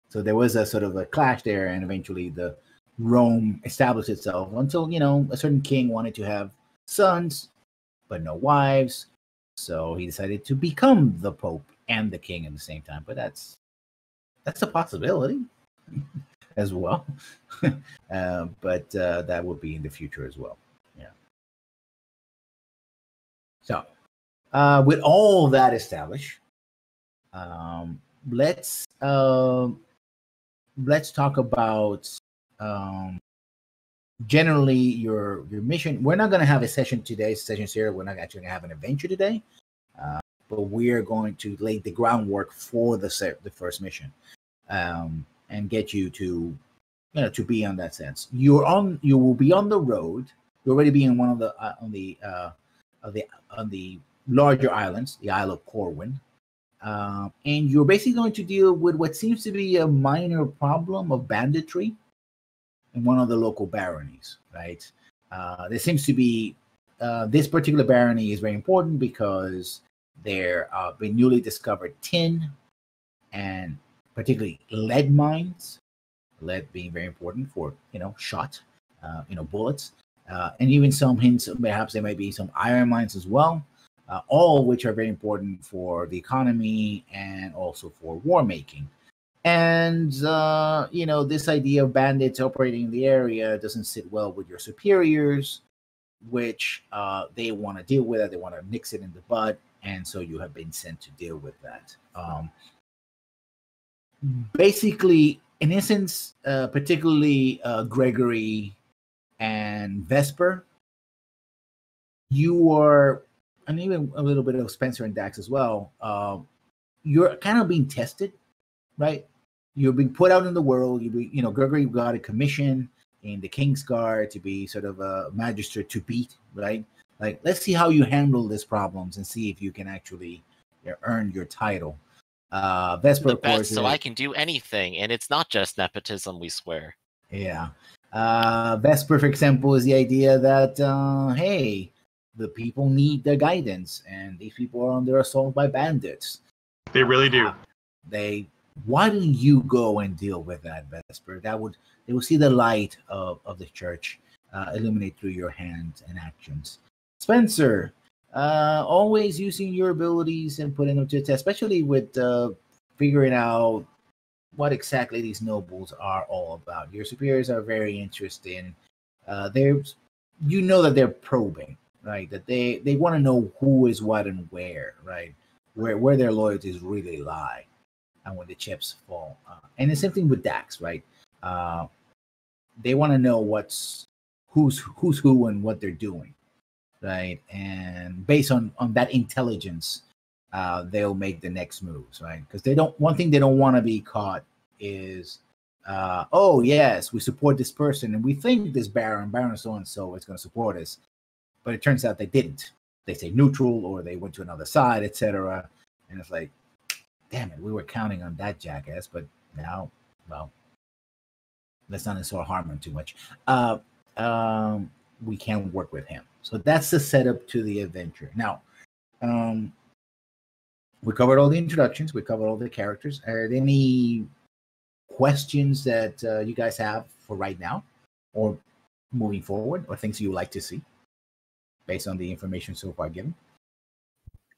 So there was a sort of a clash there, and eventually the Rome established itself until, a certain king wanted to have sons, but no wives. So he decided to become the Pope and the king at the same time. But that's a possibility as well. But that would be in the future as well. Yeah. So with all that established, let's talk about generally your mission. We're not going to have a session today. Session's here. We're not actually going to have an adventure today, but we're going to lay the groundwork for the first mission, and get you to be on that sense. You will be on the road. You'll already be in one of the on the larger islands, the Isle of Corwin, and you're basically going to deal with what seems to be a minor problem of banditry in one of the local baronies, right? There seems to be this particular barony is very important because there have been newly discovered tin and particularly lead mines, lead being very important for shot, bullets, and even some hints perhaps there might be some iron mines as well, all which are very important for the economy and also for war making. And this idea of bandits operating in the area doesn't sit well with your superiors, which they want to deal with it. They want to nix it in the bud, and so you have been sent to deal with that. Basically, in essence, particularly Gregory and Vesper, you are, and even a little bit of Spencer and Dax as well, you're kind of being tested, right? You're being put out in the world. Gregory got a commission in the King's Guard to be sort of a magistrate to beat, right? Like, let's see how you handle these problems and see if you can actually earn your title. Vesper, the of course, best, so I can do anything, and it's not just nepotism, we swear. Yeah. Vesper, for example, is the idea that, hey, the people need their guidance, and these people are under assault by bandits. They really do. Why don't you go and deal with that, Vesper? They will see the light of the church illuminate through your hands and actions. Spencer, always using your abilities and putting them to the test, especially with figuring out what exactly these nobles are all about. Your superiors are very interested. That they're probing, right? That they want to know who is what and where, right? Where their loyalties really lie, and when the chips fall. And the same thing with Dax, right? They want to know who's who and what they're doing, right? And based on that intelligence, they'll make the next moves, right? Because one thing they don't want to be caught is, oh yes, we support this person and we think this baron so and so is going to support us, but it turns out they didn't. They say neutral, or they went to another side, etc. And it's like, damn it, we were counting on that jackass, but now, well, let's not insult Harmon too much. We can't work with him. So that's the setup to the adventure. Now, we covered all the introductions. We covered all the characters. Are there any questions that you guys have for right now, or moving forward, or things you would like to see based on the information so far given?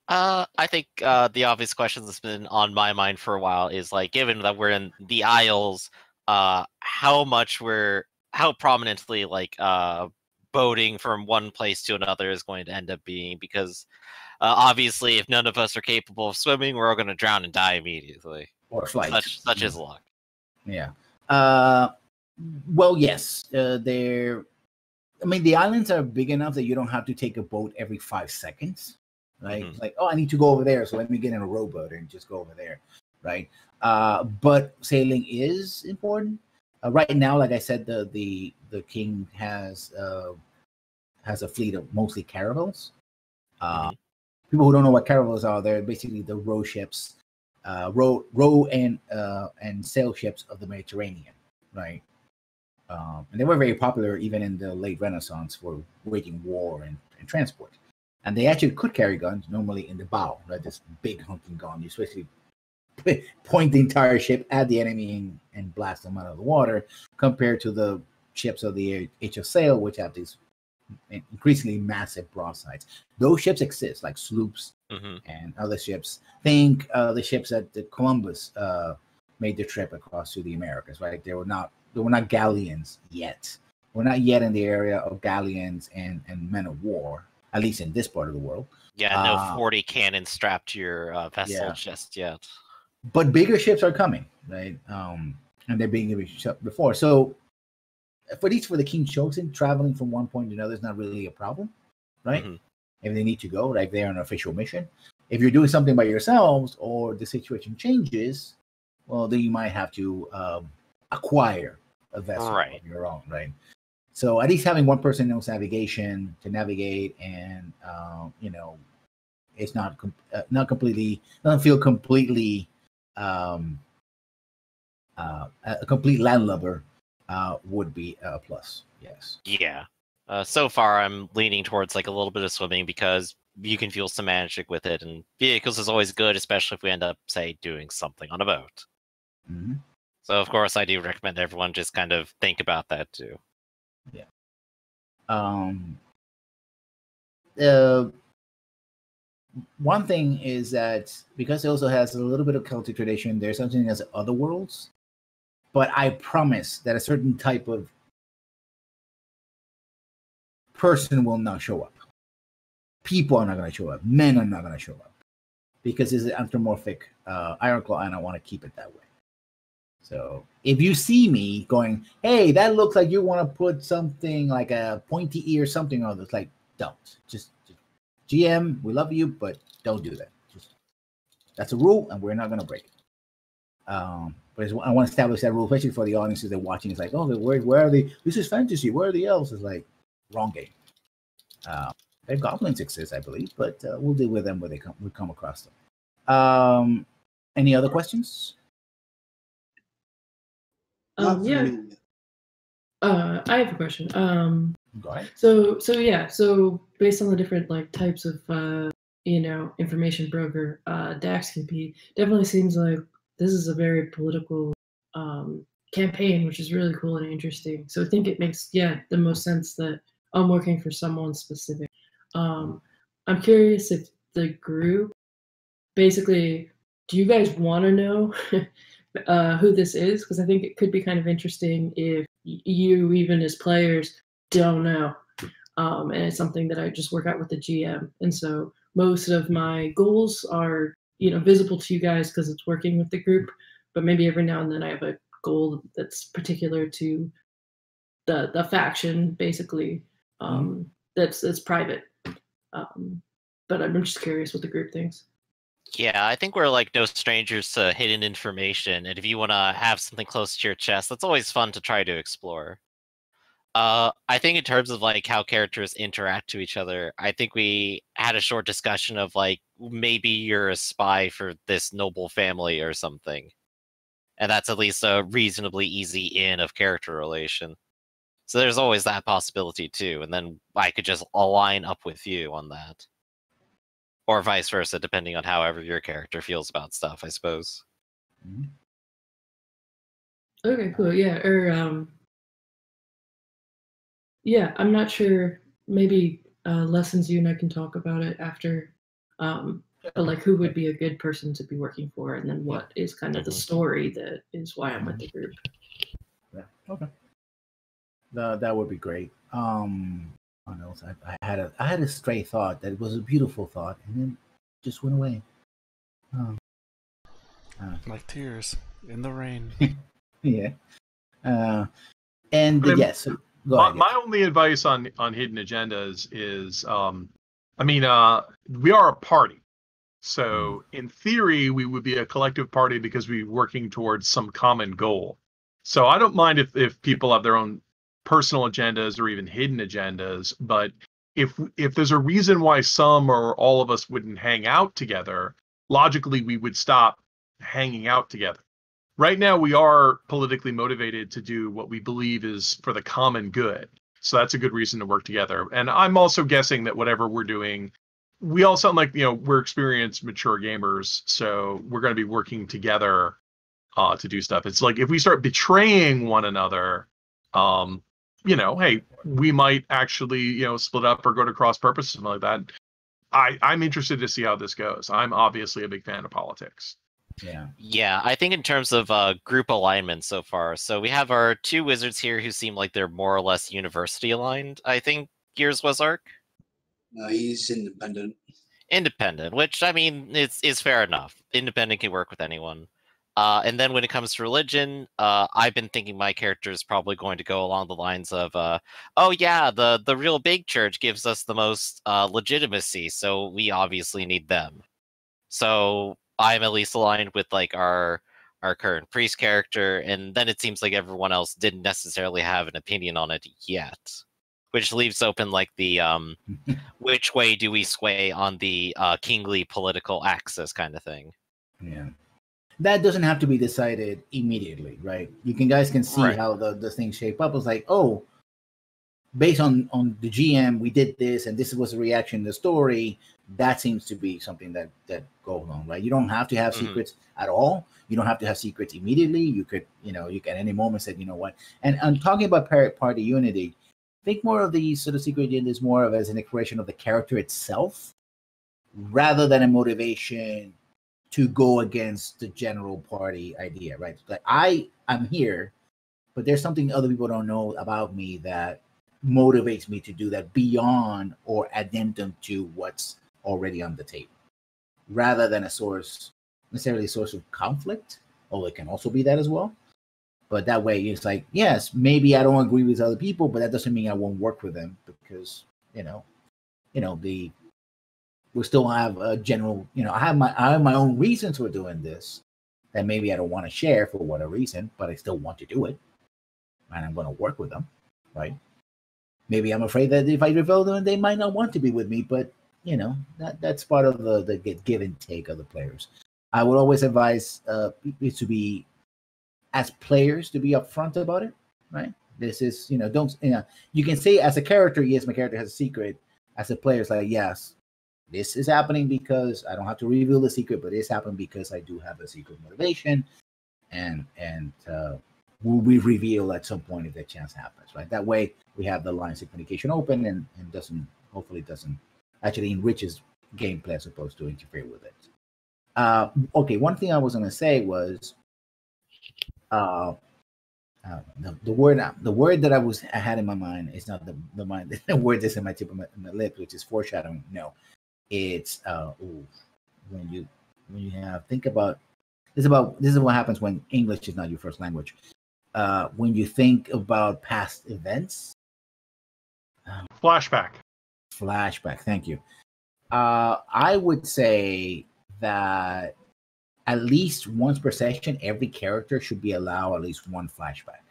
I think the obvious question that's been on my mind for a while is, like, given that we're in the Isles, how prominently, like, boating from one place to another is going to end up being, because obviously if none of us are capable of swimming, we're all going to drown and die immediately. or flight. Such is luck. Yeah. Well, yes. They're. I mean, the islands are big enough that you don't have to take a boat every 5 seconds, right? Mhm. Like, oh, I need to go over there, so let me get in a rowboat and just go over there, right? But sailing is important. Right now, like I said, the king has a fleet of mostly caravels. Mhm. People who don't know what caravels are, they're basically the row ships, row and sail ships of the Mediterranean, right? And they were very popular even in the late Renaissance for waging war and transport. And they actually could carry guns normally in the bow, right? This big hunking gun. You especially point the entire ship at the enemy and blast them out of the water, compared to the ships of the Age of Sail, which have these increasingly massive broadsides. Those ships exist, like sloops Mhm. and other ships. Think the ships that Columbus made the trip across to the Americas, right? They were not galleons yet. We're not yet in the area of galleons and men of war, at least in this part of the world. Yeah, no 40 cannons strapped to your vessel Yeah. just yet. But bigger ships are coming, right? And they're being shot before. So, for the King's Chosen, traveling from one point to another is not really a problem, right? Mhm. If they need to go, like they're on an official mission. If you're doing something by yourselves or the situation changes, well, then you might have to acquire a vessel Right. of your own, right? So at least having one person knows navigation to navigate, and it's not completely, doesn't feel completely a complete landlubber would be a plus. Yes. Yeah. So far, I'm leaning towards like a little bit of swimming because you can feel some magic with it, and vehicles is always good, especially if we end up, say, doing something on a boat. Mm-hmm. So, of course, I do recommend everyone just kind of think about that too. Yeah. One thing is that because it also has a little bit of Celtic tradition, there's something as other worlds. But I promise that a certain type of person will not show up. People are not going to show up. Men are not going to show up because it's an anthropomorphic Ironclaw, and I want to keep it that way. So if you see me going, hey, that looks like you want to put something like a pointy ear, something or other, it's like, don't. Just GM, we love you, but don't do that. That's a rule, and we're not going to break it. But I want to establish that rule, especially for the audiences that are watching. It's like, oh, where are they? This is fantasy. Where are the elves? It's like, wrong game. Their goblins exist, I believe, but we'll deal with them when we come across them. Any other questions? Not for Yeah. me. I have a question. Go ahead. So based on the different like types of information broker Dax can be, definitely seems like this is a very political campaign, which is really cool and interesting. So I think it makes the most sense that I'm working for someone specific. I'm curious if the group basically, do you guys want to know who this is? Because I think it could be kind of interesting if you, even as players, don't know. And it's something that I just work out with the GM. And so most of my goals are, visible to you guys because it's working with the group. But maybe every now and then I have a goal that's particular to the faction, basically. That's private. But I'm just curious what the group thinks. Yeah, I think we're like no strangers to hidden information, and if you want to have something close to your chest, that's always fun to try to explore. I think in terms of like how characters interact to each other, I think we had a short discussion of like maybe you're a spy for this noble family or something, and that's at least a reasonably easy in of character relation. So there's always that possibility too, and then I could just align up with you on that. Or vice versa, depending on however your character feels about stuff, I suppose. Okay, cool. Yeah, I'm not sure. Maybe lessons you and I can talk about it after. But like, who would be a good person to be working for, and then what is kind of the story that is why I'm with the group. Yeah. Okay. That would be great. What else? I had a stray thought that it was a beautiful thought, and then just went away. Like tears in the rain. Yeah. And I mean, yes, go ahead. my only advice on hidden agendas is, we are a party. So in theory, we would be a collective party because we're working towards some common goal. So I don't mind if people have their own personal agendas or even hidden agendas, but if there's a reason why some or all of us wouldn't hang out together, logically we would stop hanging out together. Right now we are politically motivated to do what we believe is for the common good. So that's a good reason to work together. And I'm also guessing that whatever we're doing, we all sound like, we're experienced, mature gamers. So we're going to be working together to do stuff. It's like if we start betraying one another, hey, we might actually, split up or go to cross purpose, something like that. I'm interested to see how this goes. I'm obviously a big fan of politics. Yeah, I think in terms of group alignment so far, so we have our two wizards here who seem like they're more or less university aligned. I think Gears was Arc. No, he's independent. Independent, which I mean is fair enough. Independent can work with anyone. And then when it comes to religion, I've been thinking my character is probably going to go along the lines of, oh yeah, the real big church gives us the most legitimacy, so we obviously need them. So I'm at least aligned with like our current priest character, and then it seems like everyone else didn't necessarily have an opinion on it yet, which leaves open like the which way do we sway on the kingly political axis kind of thing. Yeah. That doesn't have to be decided immediately, right? Guys can see Right. how the things shape up. It's like, oh, based on the GM, we did this, and this was the reaction in the story. That seems to be something that goes on, right? You don't have to have secrets at all. You don't have to have secrets immediately. You could, you can at any moment say, you know what? And I'm talking about party unity. I think more of the sort of secret agenda is more of as an expression of the character itself, rather than a motivation to go against the general party idea, right? Like I'm here, but there's something other people don't know about me that motivates me to do that beyond or addendum to what's already on the table, rather than necessarily a source of conflict, although it can also be that as well. But that way it's like, yes, maybe I don't agree with other people, but that doesn't mean I won't work with them because, we still have a general, I have my own reasons for doing this that maybe I don't want to share for whatever reason, but I still want to do it. And I'm going to work with them, right? Maybe I'm afraid that if I reveal them, they might not want to be with me, but that's part of the give and take of the players. I would always advise people to be, as players, to be upfront about it, right? This is, don't, you can say as a character, yes, my character has a secret. As a player, it's like, yes, this is happening because I don't have to reveal the secret, but it's happened because I do have a secret motivation, and we reveal at some point if that chance happens, right? That way we have the lines of communication open and hopefully doesn't actually enriches gameplay as opposed to interfere with it. Okay, one thing I was going to say was the word that I had in my mind is not the mind the word that's in my tip of my lips, which is foreshadowing. No, it's when you have think about this is what happens when English is not your first language. When you think about past events. Flashback. Thank you. I would say that at least once per session, every character should be allowed at least one flashback.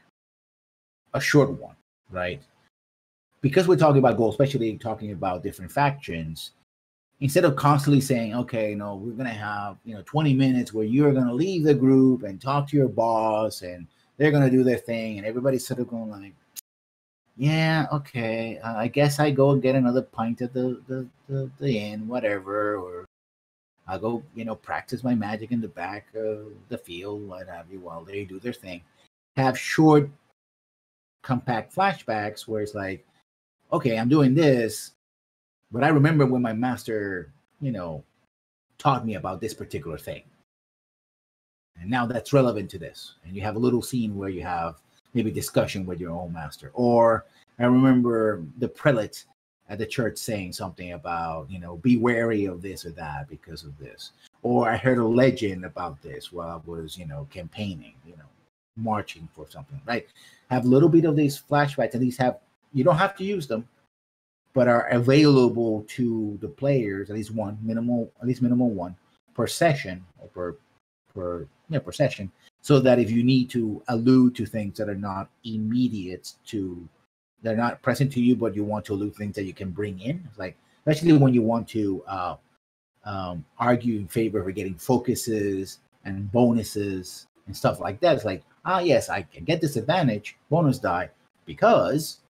A short one, right? Because we're talking about goals, especially talking about different factions, instead of constantly saying, okay, no, we're going to have 20 minutes where you're going to leave the group and talk to your boss and they're going to do their thing, and everybody's sort of going like, yeah, okay, I guess I go and get another pint at the inn, whatever, or I'll go, practice my magic in the back of the field, what have you, while they do their thing. Have short, compact flashbacks where it's like, okay, I'm doing this, but I remember when my master, taught me about this particular thing. And now that's relevant to this. And you have a little scene where you have maybe discussion with your own master. Or I remember the prelate at the church saying something about, be wary of this or that because of this. or I heard a legend about this while I was, campaigning, marching for something, right? Have a little bit of these flashbacks. At least you don't have to use them, but are available to the players, at least minimal one per session, or per session, so that if you need to allude to things that are not they're not present to you, but you want to allude to things that you can bring in, like especially when you want to argue in favor of getting focuses and bonuses and stuff like that. It's like, yes, I can get this advantage, bonus die, because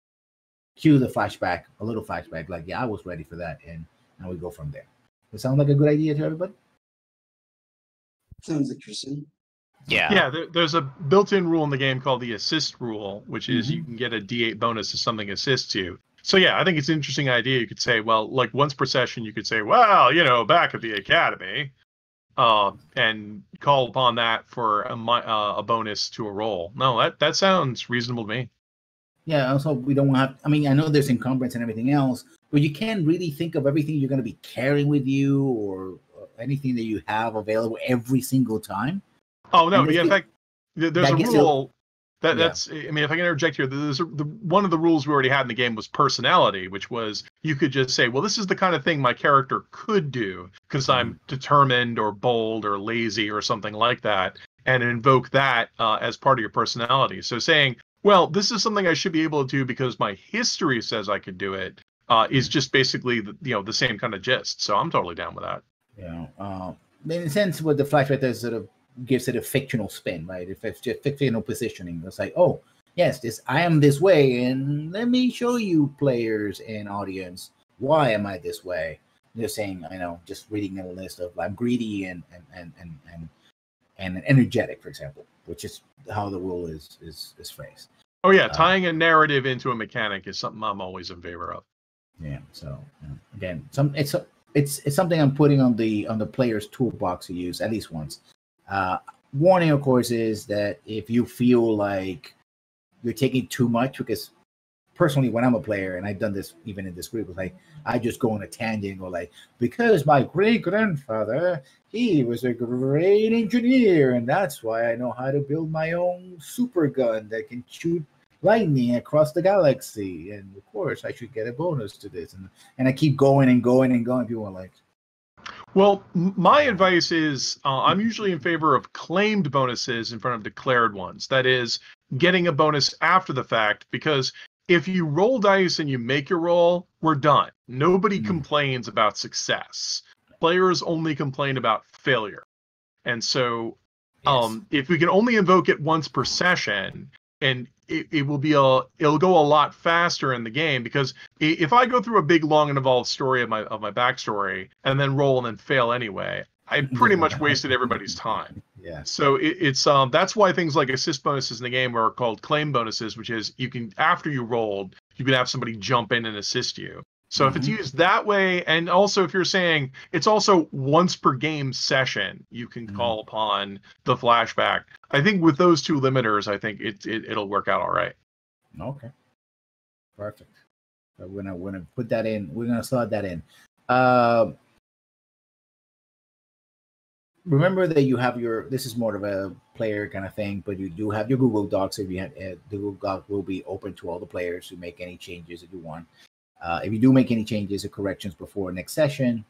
cue the flashback, a little flashback, like, yeah, I was ready for that, and we go from there. Does it sound like a good idea to everybody? Sounds interesting. Yeah. There's a built-in rule in the game called the assist rule, which is you can get a D8 bonus if something assists you. So yeah, I think it's an interesting idea. You could say, well, like once per session, you could say, well, back at the academy, and call upon that for a bonus to a roll. No, that sounds reasonable to me. Yeah, also we don't have, I know there's encumbrance and everything else, but you can't really think of everything you're going to be carrying with you or anything that you have available every single time. Oh, no, in fact, there's a rule that's, if I can interject here, one of the rules we already had in the game was personality, which was you could just say, well, this is the kind of thing my character could do because I'm determined or bold or lazy or something like that, and invoke that as part of your personality. So saying, well, this is something I should be able to do because my history says I could do it, is just basically the same kind of gist. So I'm totally down with that. Yeah. In a sense, with the flashback, that sort of gives it a fictional spin, right? If it's just fictional positioning, it's like, oh, yes, I am this way, and let me show you players and audience why am I this way. Just saying, just reading a list of I'm greedy and energetic, for example, which is how the rule is phrased. Oh yeah, tying a narrative into a mechanic is something I'm always in favor of. Yeah. So again, it's something I'm putting on the player's toolbox to use at least once. Warning, of course, is that if you feel like you're taking too much, because personally, when I'm a player, and I've done this even in this group, it's like I just go on a tangent and go like, because my great grandfather, he was a great engineer, and that's why I know how to build my own super gun that can shoot lightning across the galaxy, and of course I should get a bonus to this, and I keep going and going and going. People are like, well, my advice is I'm usually in favor of claimed bonuses in front of declared ones. That is, getting a bonus after the fact, because if you roll dice and you make your roll, we're done. Nobody complains about success. Players only complain about failure. And so if we can only invoke it once per session, and it'll go a lot faster in the game, because if I go through a big, long, and involved story of my backstory and then roll and then fail anyway, I pretty much wasted everybody's time. Yeah. So it's that's why things like assist bonuses in the game are called claim bonuses, which is you can, after you rolled, you can have somebody jump in and assist you. So if it's used that way, and also if you're saying it's also once per game session, you can call upon the flashback. I think with those two limiters, I think it'll work out all right. Okay. Perfect. So we're gonna put that in. We're gonna slot that in. Remember that you have this is more of a player kind of thing, but you do have your Google Docs. If you have the Google Doc will be open to all the players to make any changes if you want. If you do make any changes or corrections before next session,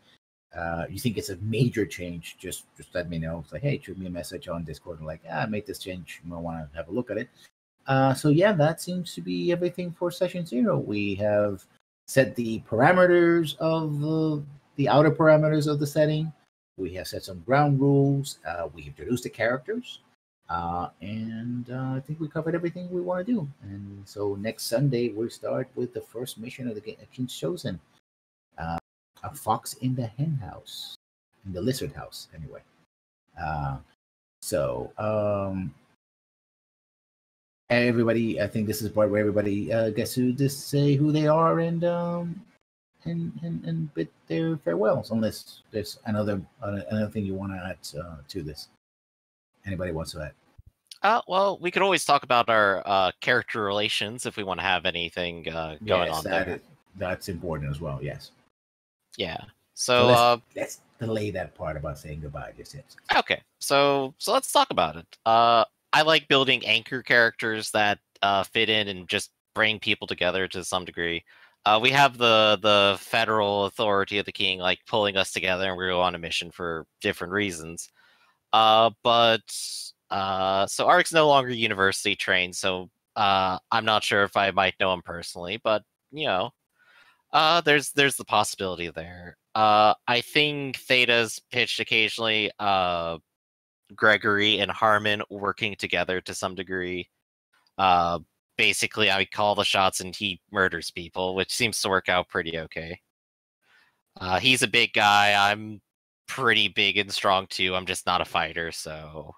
you think it's a major change, just let me know. It's like, hey, shoot me a message on Discord and like, I made this change. You might want to have a look at it. So yeah, that seems to be everything for session 0. We have set the parameters of the outer parameters of the setting. We have set some ground rules. We introduced the characters. And I think we covered everything we want to do. And so next Sunday, we'll start with the first mission of the game, King's Chosen. A fox in the hen house. In the lizard house, anyway. Everybody, I think this is the part where everybody gets to just say who they are and bid their farewells, unless there's another thing you want to add to this. Anybody wants to add? Well, we could always talk about our character relations if we want to have anything going on there. That's important as well, yes. Yeah. So, let's delay that part about saying goodbye just yet. Okay, so let's talk about it. I like building anchor characters that fit in and just bring people together to some degree. We have the federal authority of the king like pulling us together, and we go on a mission for different reasons. But so Arc's no longer university trained, so I'm not sure if I might know him personally, but you know, there's the possibility there. I think Theta's pitched occasionally. Gregory and Harmon working together to some degree. Basically, I call the shots and he murders people, which seems to work out pretty okay. He's a big guy. I'm pretty big and strong too. I'm just not a fighter, so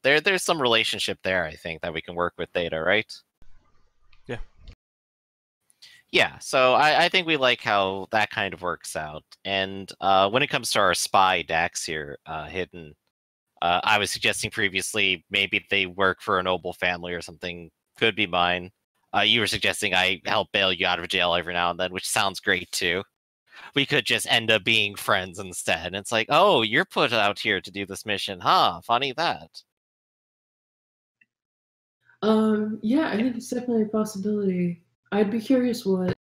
there's some relationship there. I think that we can work with Theta, right? Yeah. Yeah, so I think we like how that kind of works out. And when it comes to our spy Dax here, Hidden, I was suggesting previously maybe they work for a noble family or something. Could be mine. You were suggesting I help bail you out of jail every now and then, which sounds great too. We could just end up being friends instead. And it's like, oh, you're put out here to do this mission, huh? Funny that. Yeah, I think it's definitely a possibility. I'd be curious what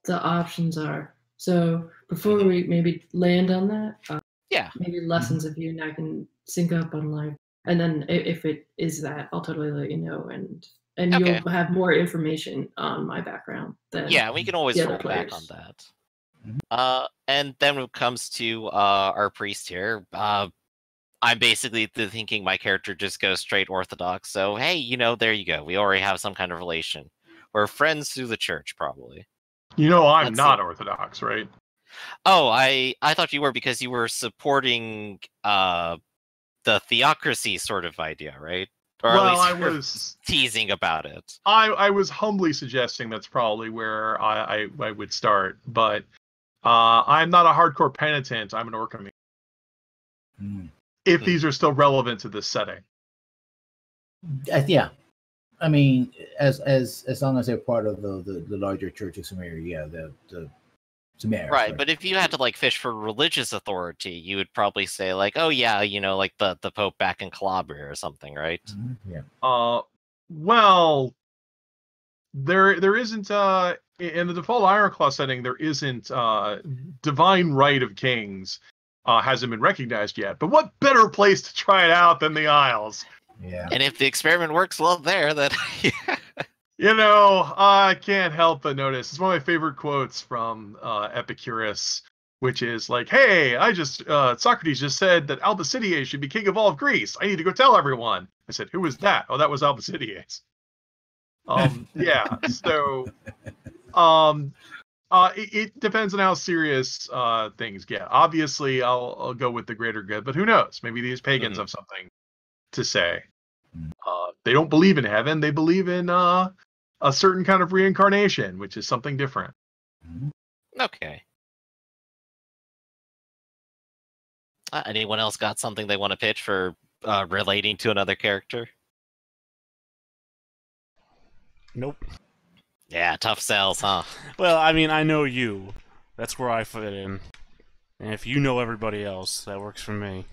the options are. So before we maybe land on that, Yeah. maybe lessons of you and I can sync up on live. And then if it is that, I'll totally let you know, and Okay. you'll have more information on my background than Yeah, we can always the other fall back players. on that. And then when it comes to our priest here, I'm basically thinking my character just goes straight Orthodox. So hey, you know, there you go. We already have some kind of relation. We're friends through the church, probably. You know, I'm Let's not see. Orthodox, right? Oh, I thought you were because you were supporting the theocracy sort of idea, right? Or Well, at least I you were was teasing about it. I was humbly suggesting that's probably where I would start, but I'm not a hardcore penitent. I'm an Orcam. If these are still relevant to this setting. Yeah, I mean, as long as they're part of the larger Church of Sumeria, yeah, the Sumeria. Right, sorry. but if you had to like fish for religious authority, you would probably say like, oh yeah, you know, like the Pope back in Calabria or something, right? Yeah. Well, there isn't in the default Ironclaw setting there isn't divine right of kings hasn't been recognized yet. But what better place to try it out than the Isles? Yeah. And if the experiment works well there, then You know, I can't help but notice. It's one of my favorite quotes from Epicurus, which is like, "Hey, Socrates just said that Albacides should be king of all of Greece. I need to go tell everyone." I said, "Who was that?" "Oh, that was Albacides." Yeah. So, it depends on how serious things get. Obviously, I'll go with the greater good, but who knows? Maybe these pagans have something to say. They don't believe in heaven; they believe in a certain kind of reincarnation, which is something different. okay. Anyone else got something they want to pitch for relating to another character? Nope. Yeah, tough sells, huh? Well, I mean, I know you. That's where I fit in. And if you know everybody else, that works for me.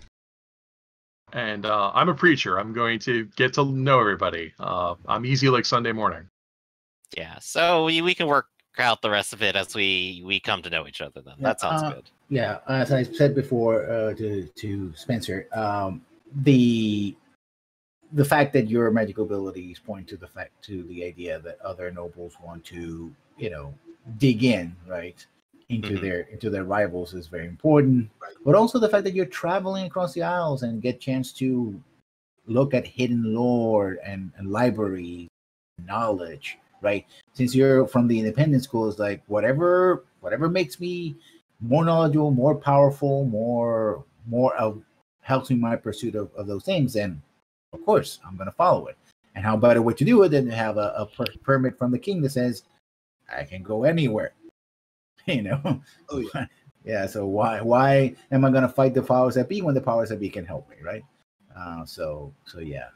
And I'm a preacher. I'm going to get to know everybody. I'm easy like Sunday morning. Yeah, so we can work out the rest of it as we come to know each other. Then that sounds good. Yeah, as I said before to Spencer, the fact that your magical abilities point to the idea that other nobles want to, dig in, right, into their rivals is very important. Right. But also the fact that you're traveling across the Isles and get chance to look at hidden lore and library knowledge, right? Since you're from the independent school, it's like whatever makes me more knowledgeable, more powerful, more helps me in my pursuit of those things, then of course I'm going to follow it. And how better way to do it than to have a permit from the king that says I can go anywhere. Oh yeah. Yeah. So why am I going to fight the powers that be when the powers that be can help me, right? So yeah,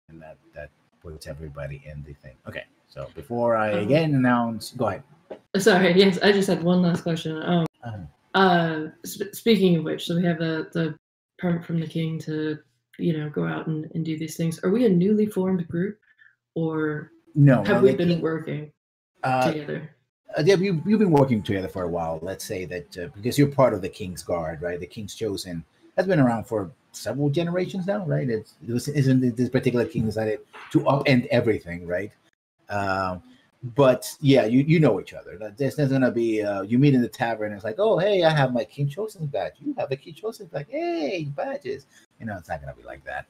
and that puts everybody in the thing. Okay. So before I again announce, go ahead. Sorry, yes, I just had one last question. Speaking of which, so we have the permit from the king to, go out and do these things. Are we a newly formed group, or have we been working together? Yeah, you've been working together for a while. Let's say that because you're part of the King's Guard, right? The King's Chosen has been around for several generations now, right? Isn't this particular king decided to upend everything, right? But yeah, you know each other. There's not gonna be you meet in the tavern and it's like, oh hey, I have my King Chosen badge. You have a King Chosen badge. Hey, badges. It's not gonna be like that.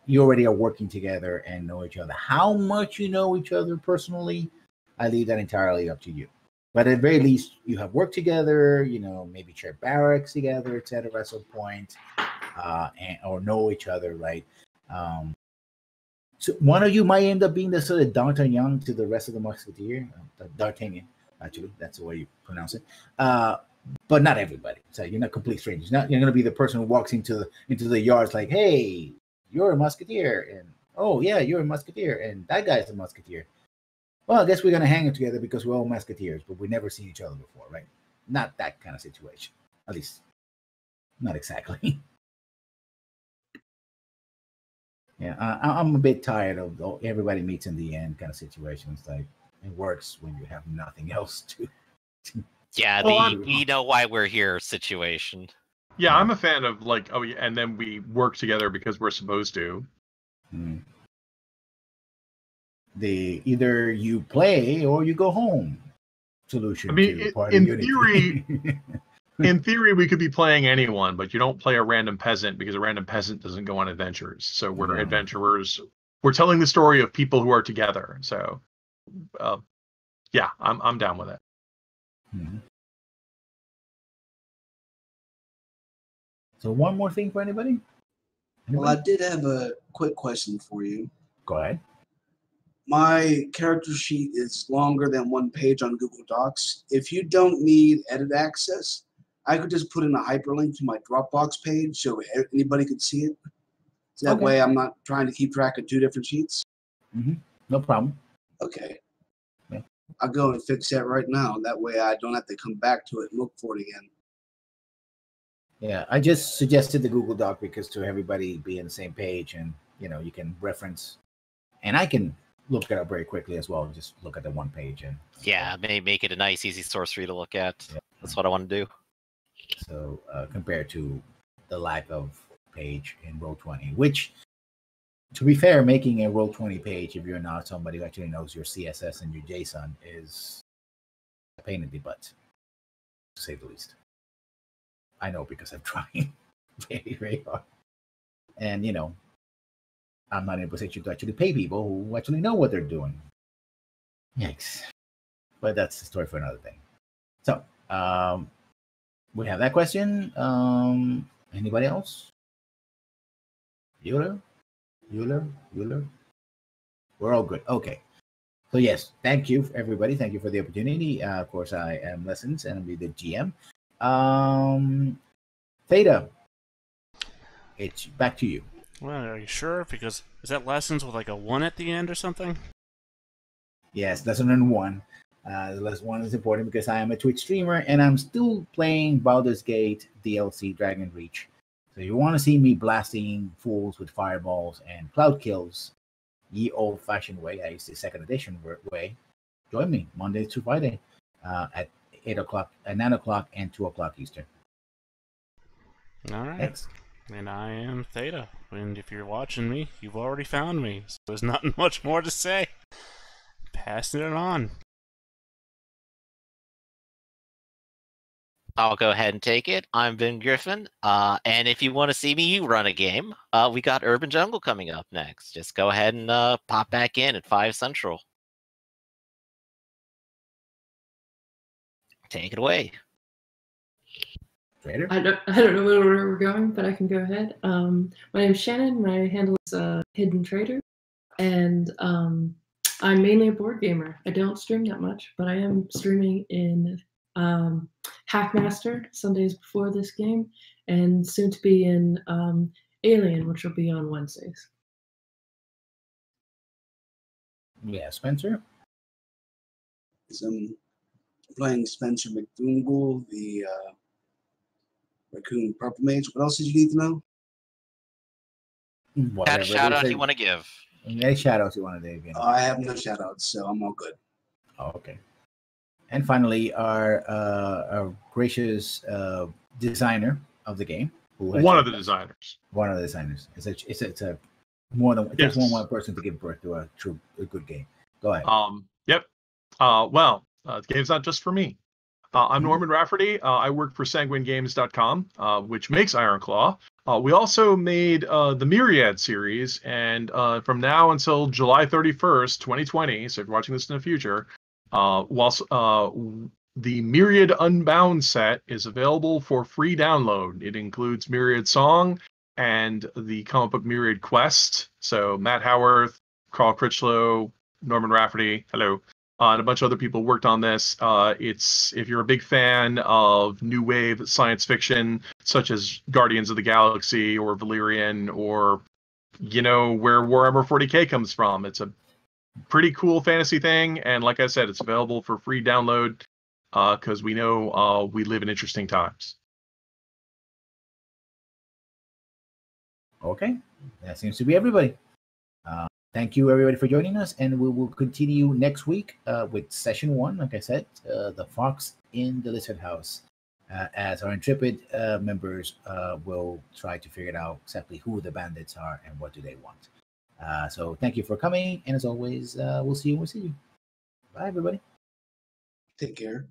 You already are working together and know each other. How much you know each other personally, I leave that entirely up to you. But at the very least, you have worked together. Maybe share barracks together, etc. At some point, or know each other, right? So one of you might end up being the sort of D'Artagnan to the rest of the Musketeer. D'Artagnan, actually, that's the way you pronounce it. But not everybody. So you're not complete strangers. You're going to be the person who walks into the yards like, hey, you're a Musketeer, and oh yeah, you're a Musketeer, and that guy's a Musketeer. Well, I guess we're going to hang together because we're all Musketeers, but we've never seen each other before, right? Not that kind of situation. At least, not exactly. Yeah, I'm a bit tired of everybody meets in the end kind of situations. Like, it works when you have nothing else to. Yeah, we know why we're here situation. Yeah, I'm a fan of like, oh yeah, and then we work together because we're supposed to. The either you play or you go home solution. I mean, in theory, in theory, we could be playing anyone, but you don't play a random peasant because a random peasant doesn't go on adventures. So we're adventurers. We're telling the story of people who are together. So, yeah, I'm down with it. Mm-hmm. So one more thing for anybody? Well, I did have a quick question for you. Go ahead. My character sheet is longer than one page on Google Docs. If you don't need edit access, I could just put in a hyperlink to my Dropbox page so anybody could see it. So that way I'm not trying to keep track of two different sheets. Mm-hmm. No problem. Okay. Yeah. I'll go and fix that right now. That way I don't have to come back to it and look for it again. Yeah, I just suggested the Google Doc because to everybody be on the same page, and you can reference, and I can look it up very quickly as well. Just look at the one page and make it a nice, easy source for you to look at. Yeah. That's what I want to do. So compared to the lack of page in Roll20, which, to be fair, making a Roll20 page if you're not somebody who actually knows your CSS and your JSON is a pain in the butt, to say the least. I know because I'm trying very, very hard. And, I'm not in a position to actually pay people who actually know what they're doing. Yikes. But that's the story for another thing. So, we have that question. Anybody else? Euler? We're all good. Okay. So, yes, thank you, everybody. Thank you for the opportunity. Of course, I am Lessons, and I'll be the GM. Theta, it's back to you. Well, are you sure? Because is that Lessons with like a 1 at the end or something? Yes, lesson 1. The lesson 1 is important because I am a Twitch streamer and I'm still playing Baldur's Gate DLC Dragon Reach. So if you want to see me blasting fools with fireballs and cloud kills, ye old-fashioned way, I use the 2nd edition way, join me Monday to Friday at 8 o'clock, at 9 o'clock, and 2 o'clock Eastern. All right. Thanks. And I am Theta. And if you're watching me, you've already found me. So there's not much more to say. Passing it on. I'll go ahead and take it. I'm Ben Griffin. And if you want to see me run a game, we got Urban Jungle coming up next. Just go ahead and pop back in at 5 Central. Take it away. I don't know where we're going, but I can go ahead. My name's Shannon. My handle is Hidden Trader, and I'm mainly a board gamer. I don't stream that much, but I am streaming in Hackmaster Sundays before this game, and soon to be in Alien, which will be on Wednesdays. Yeah, Spencer. playing Spencer McDougall, the Raccoon Purple Mage. What else did you need to know? Had a Whatever shout they out say. you want to give? Any shout outs you want to do again? I have no shout outs, so I'm all good. Oh, okay. And finally, our gracious designer of the game, who has One of the designers. one of the designers. It's a more than it takes one person to give birth to a good game. Go ahead. Yep. The game's not just for me. I'm Norman Rafferty. I work for sanguinegames.com, which makes Ironclaw. We also made the Myriad series, and from now until July 31st, 2020, so if you're watching this in the future, the Myriad Unbound set is available for free download. It includes Myriad Song and the comic book Myriad Quest. So Matt Howarth, Carl Critchlow, Norman Rafferty, hello, and a bunch of other people worked on this. It's, if you're a big fan of new wave science fiction, such as Guardians of the Galaxy or Valerian, or where Warhammer 40K comes from, it's a pretty cool fantasy thing. And like I said, it's available for free download because we know we live in interesting times. Okay, that seems to be everybody. Thank you, everybody, for joining us, and we will continue next week with session 1. Like I said, the Fox in the Lizard House, as our intrepid members will try to figure out exactly who the bandits are and what do they want. So thank you for coming, and as always, we'll see you. Bye, everybody. Take care.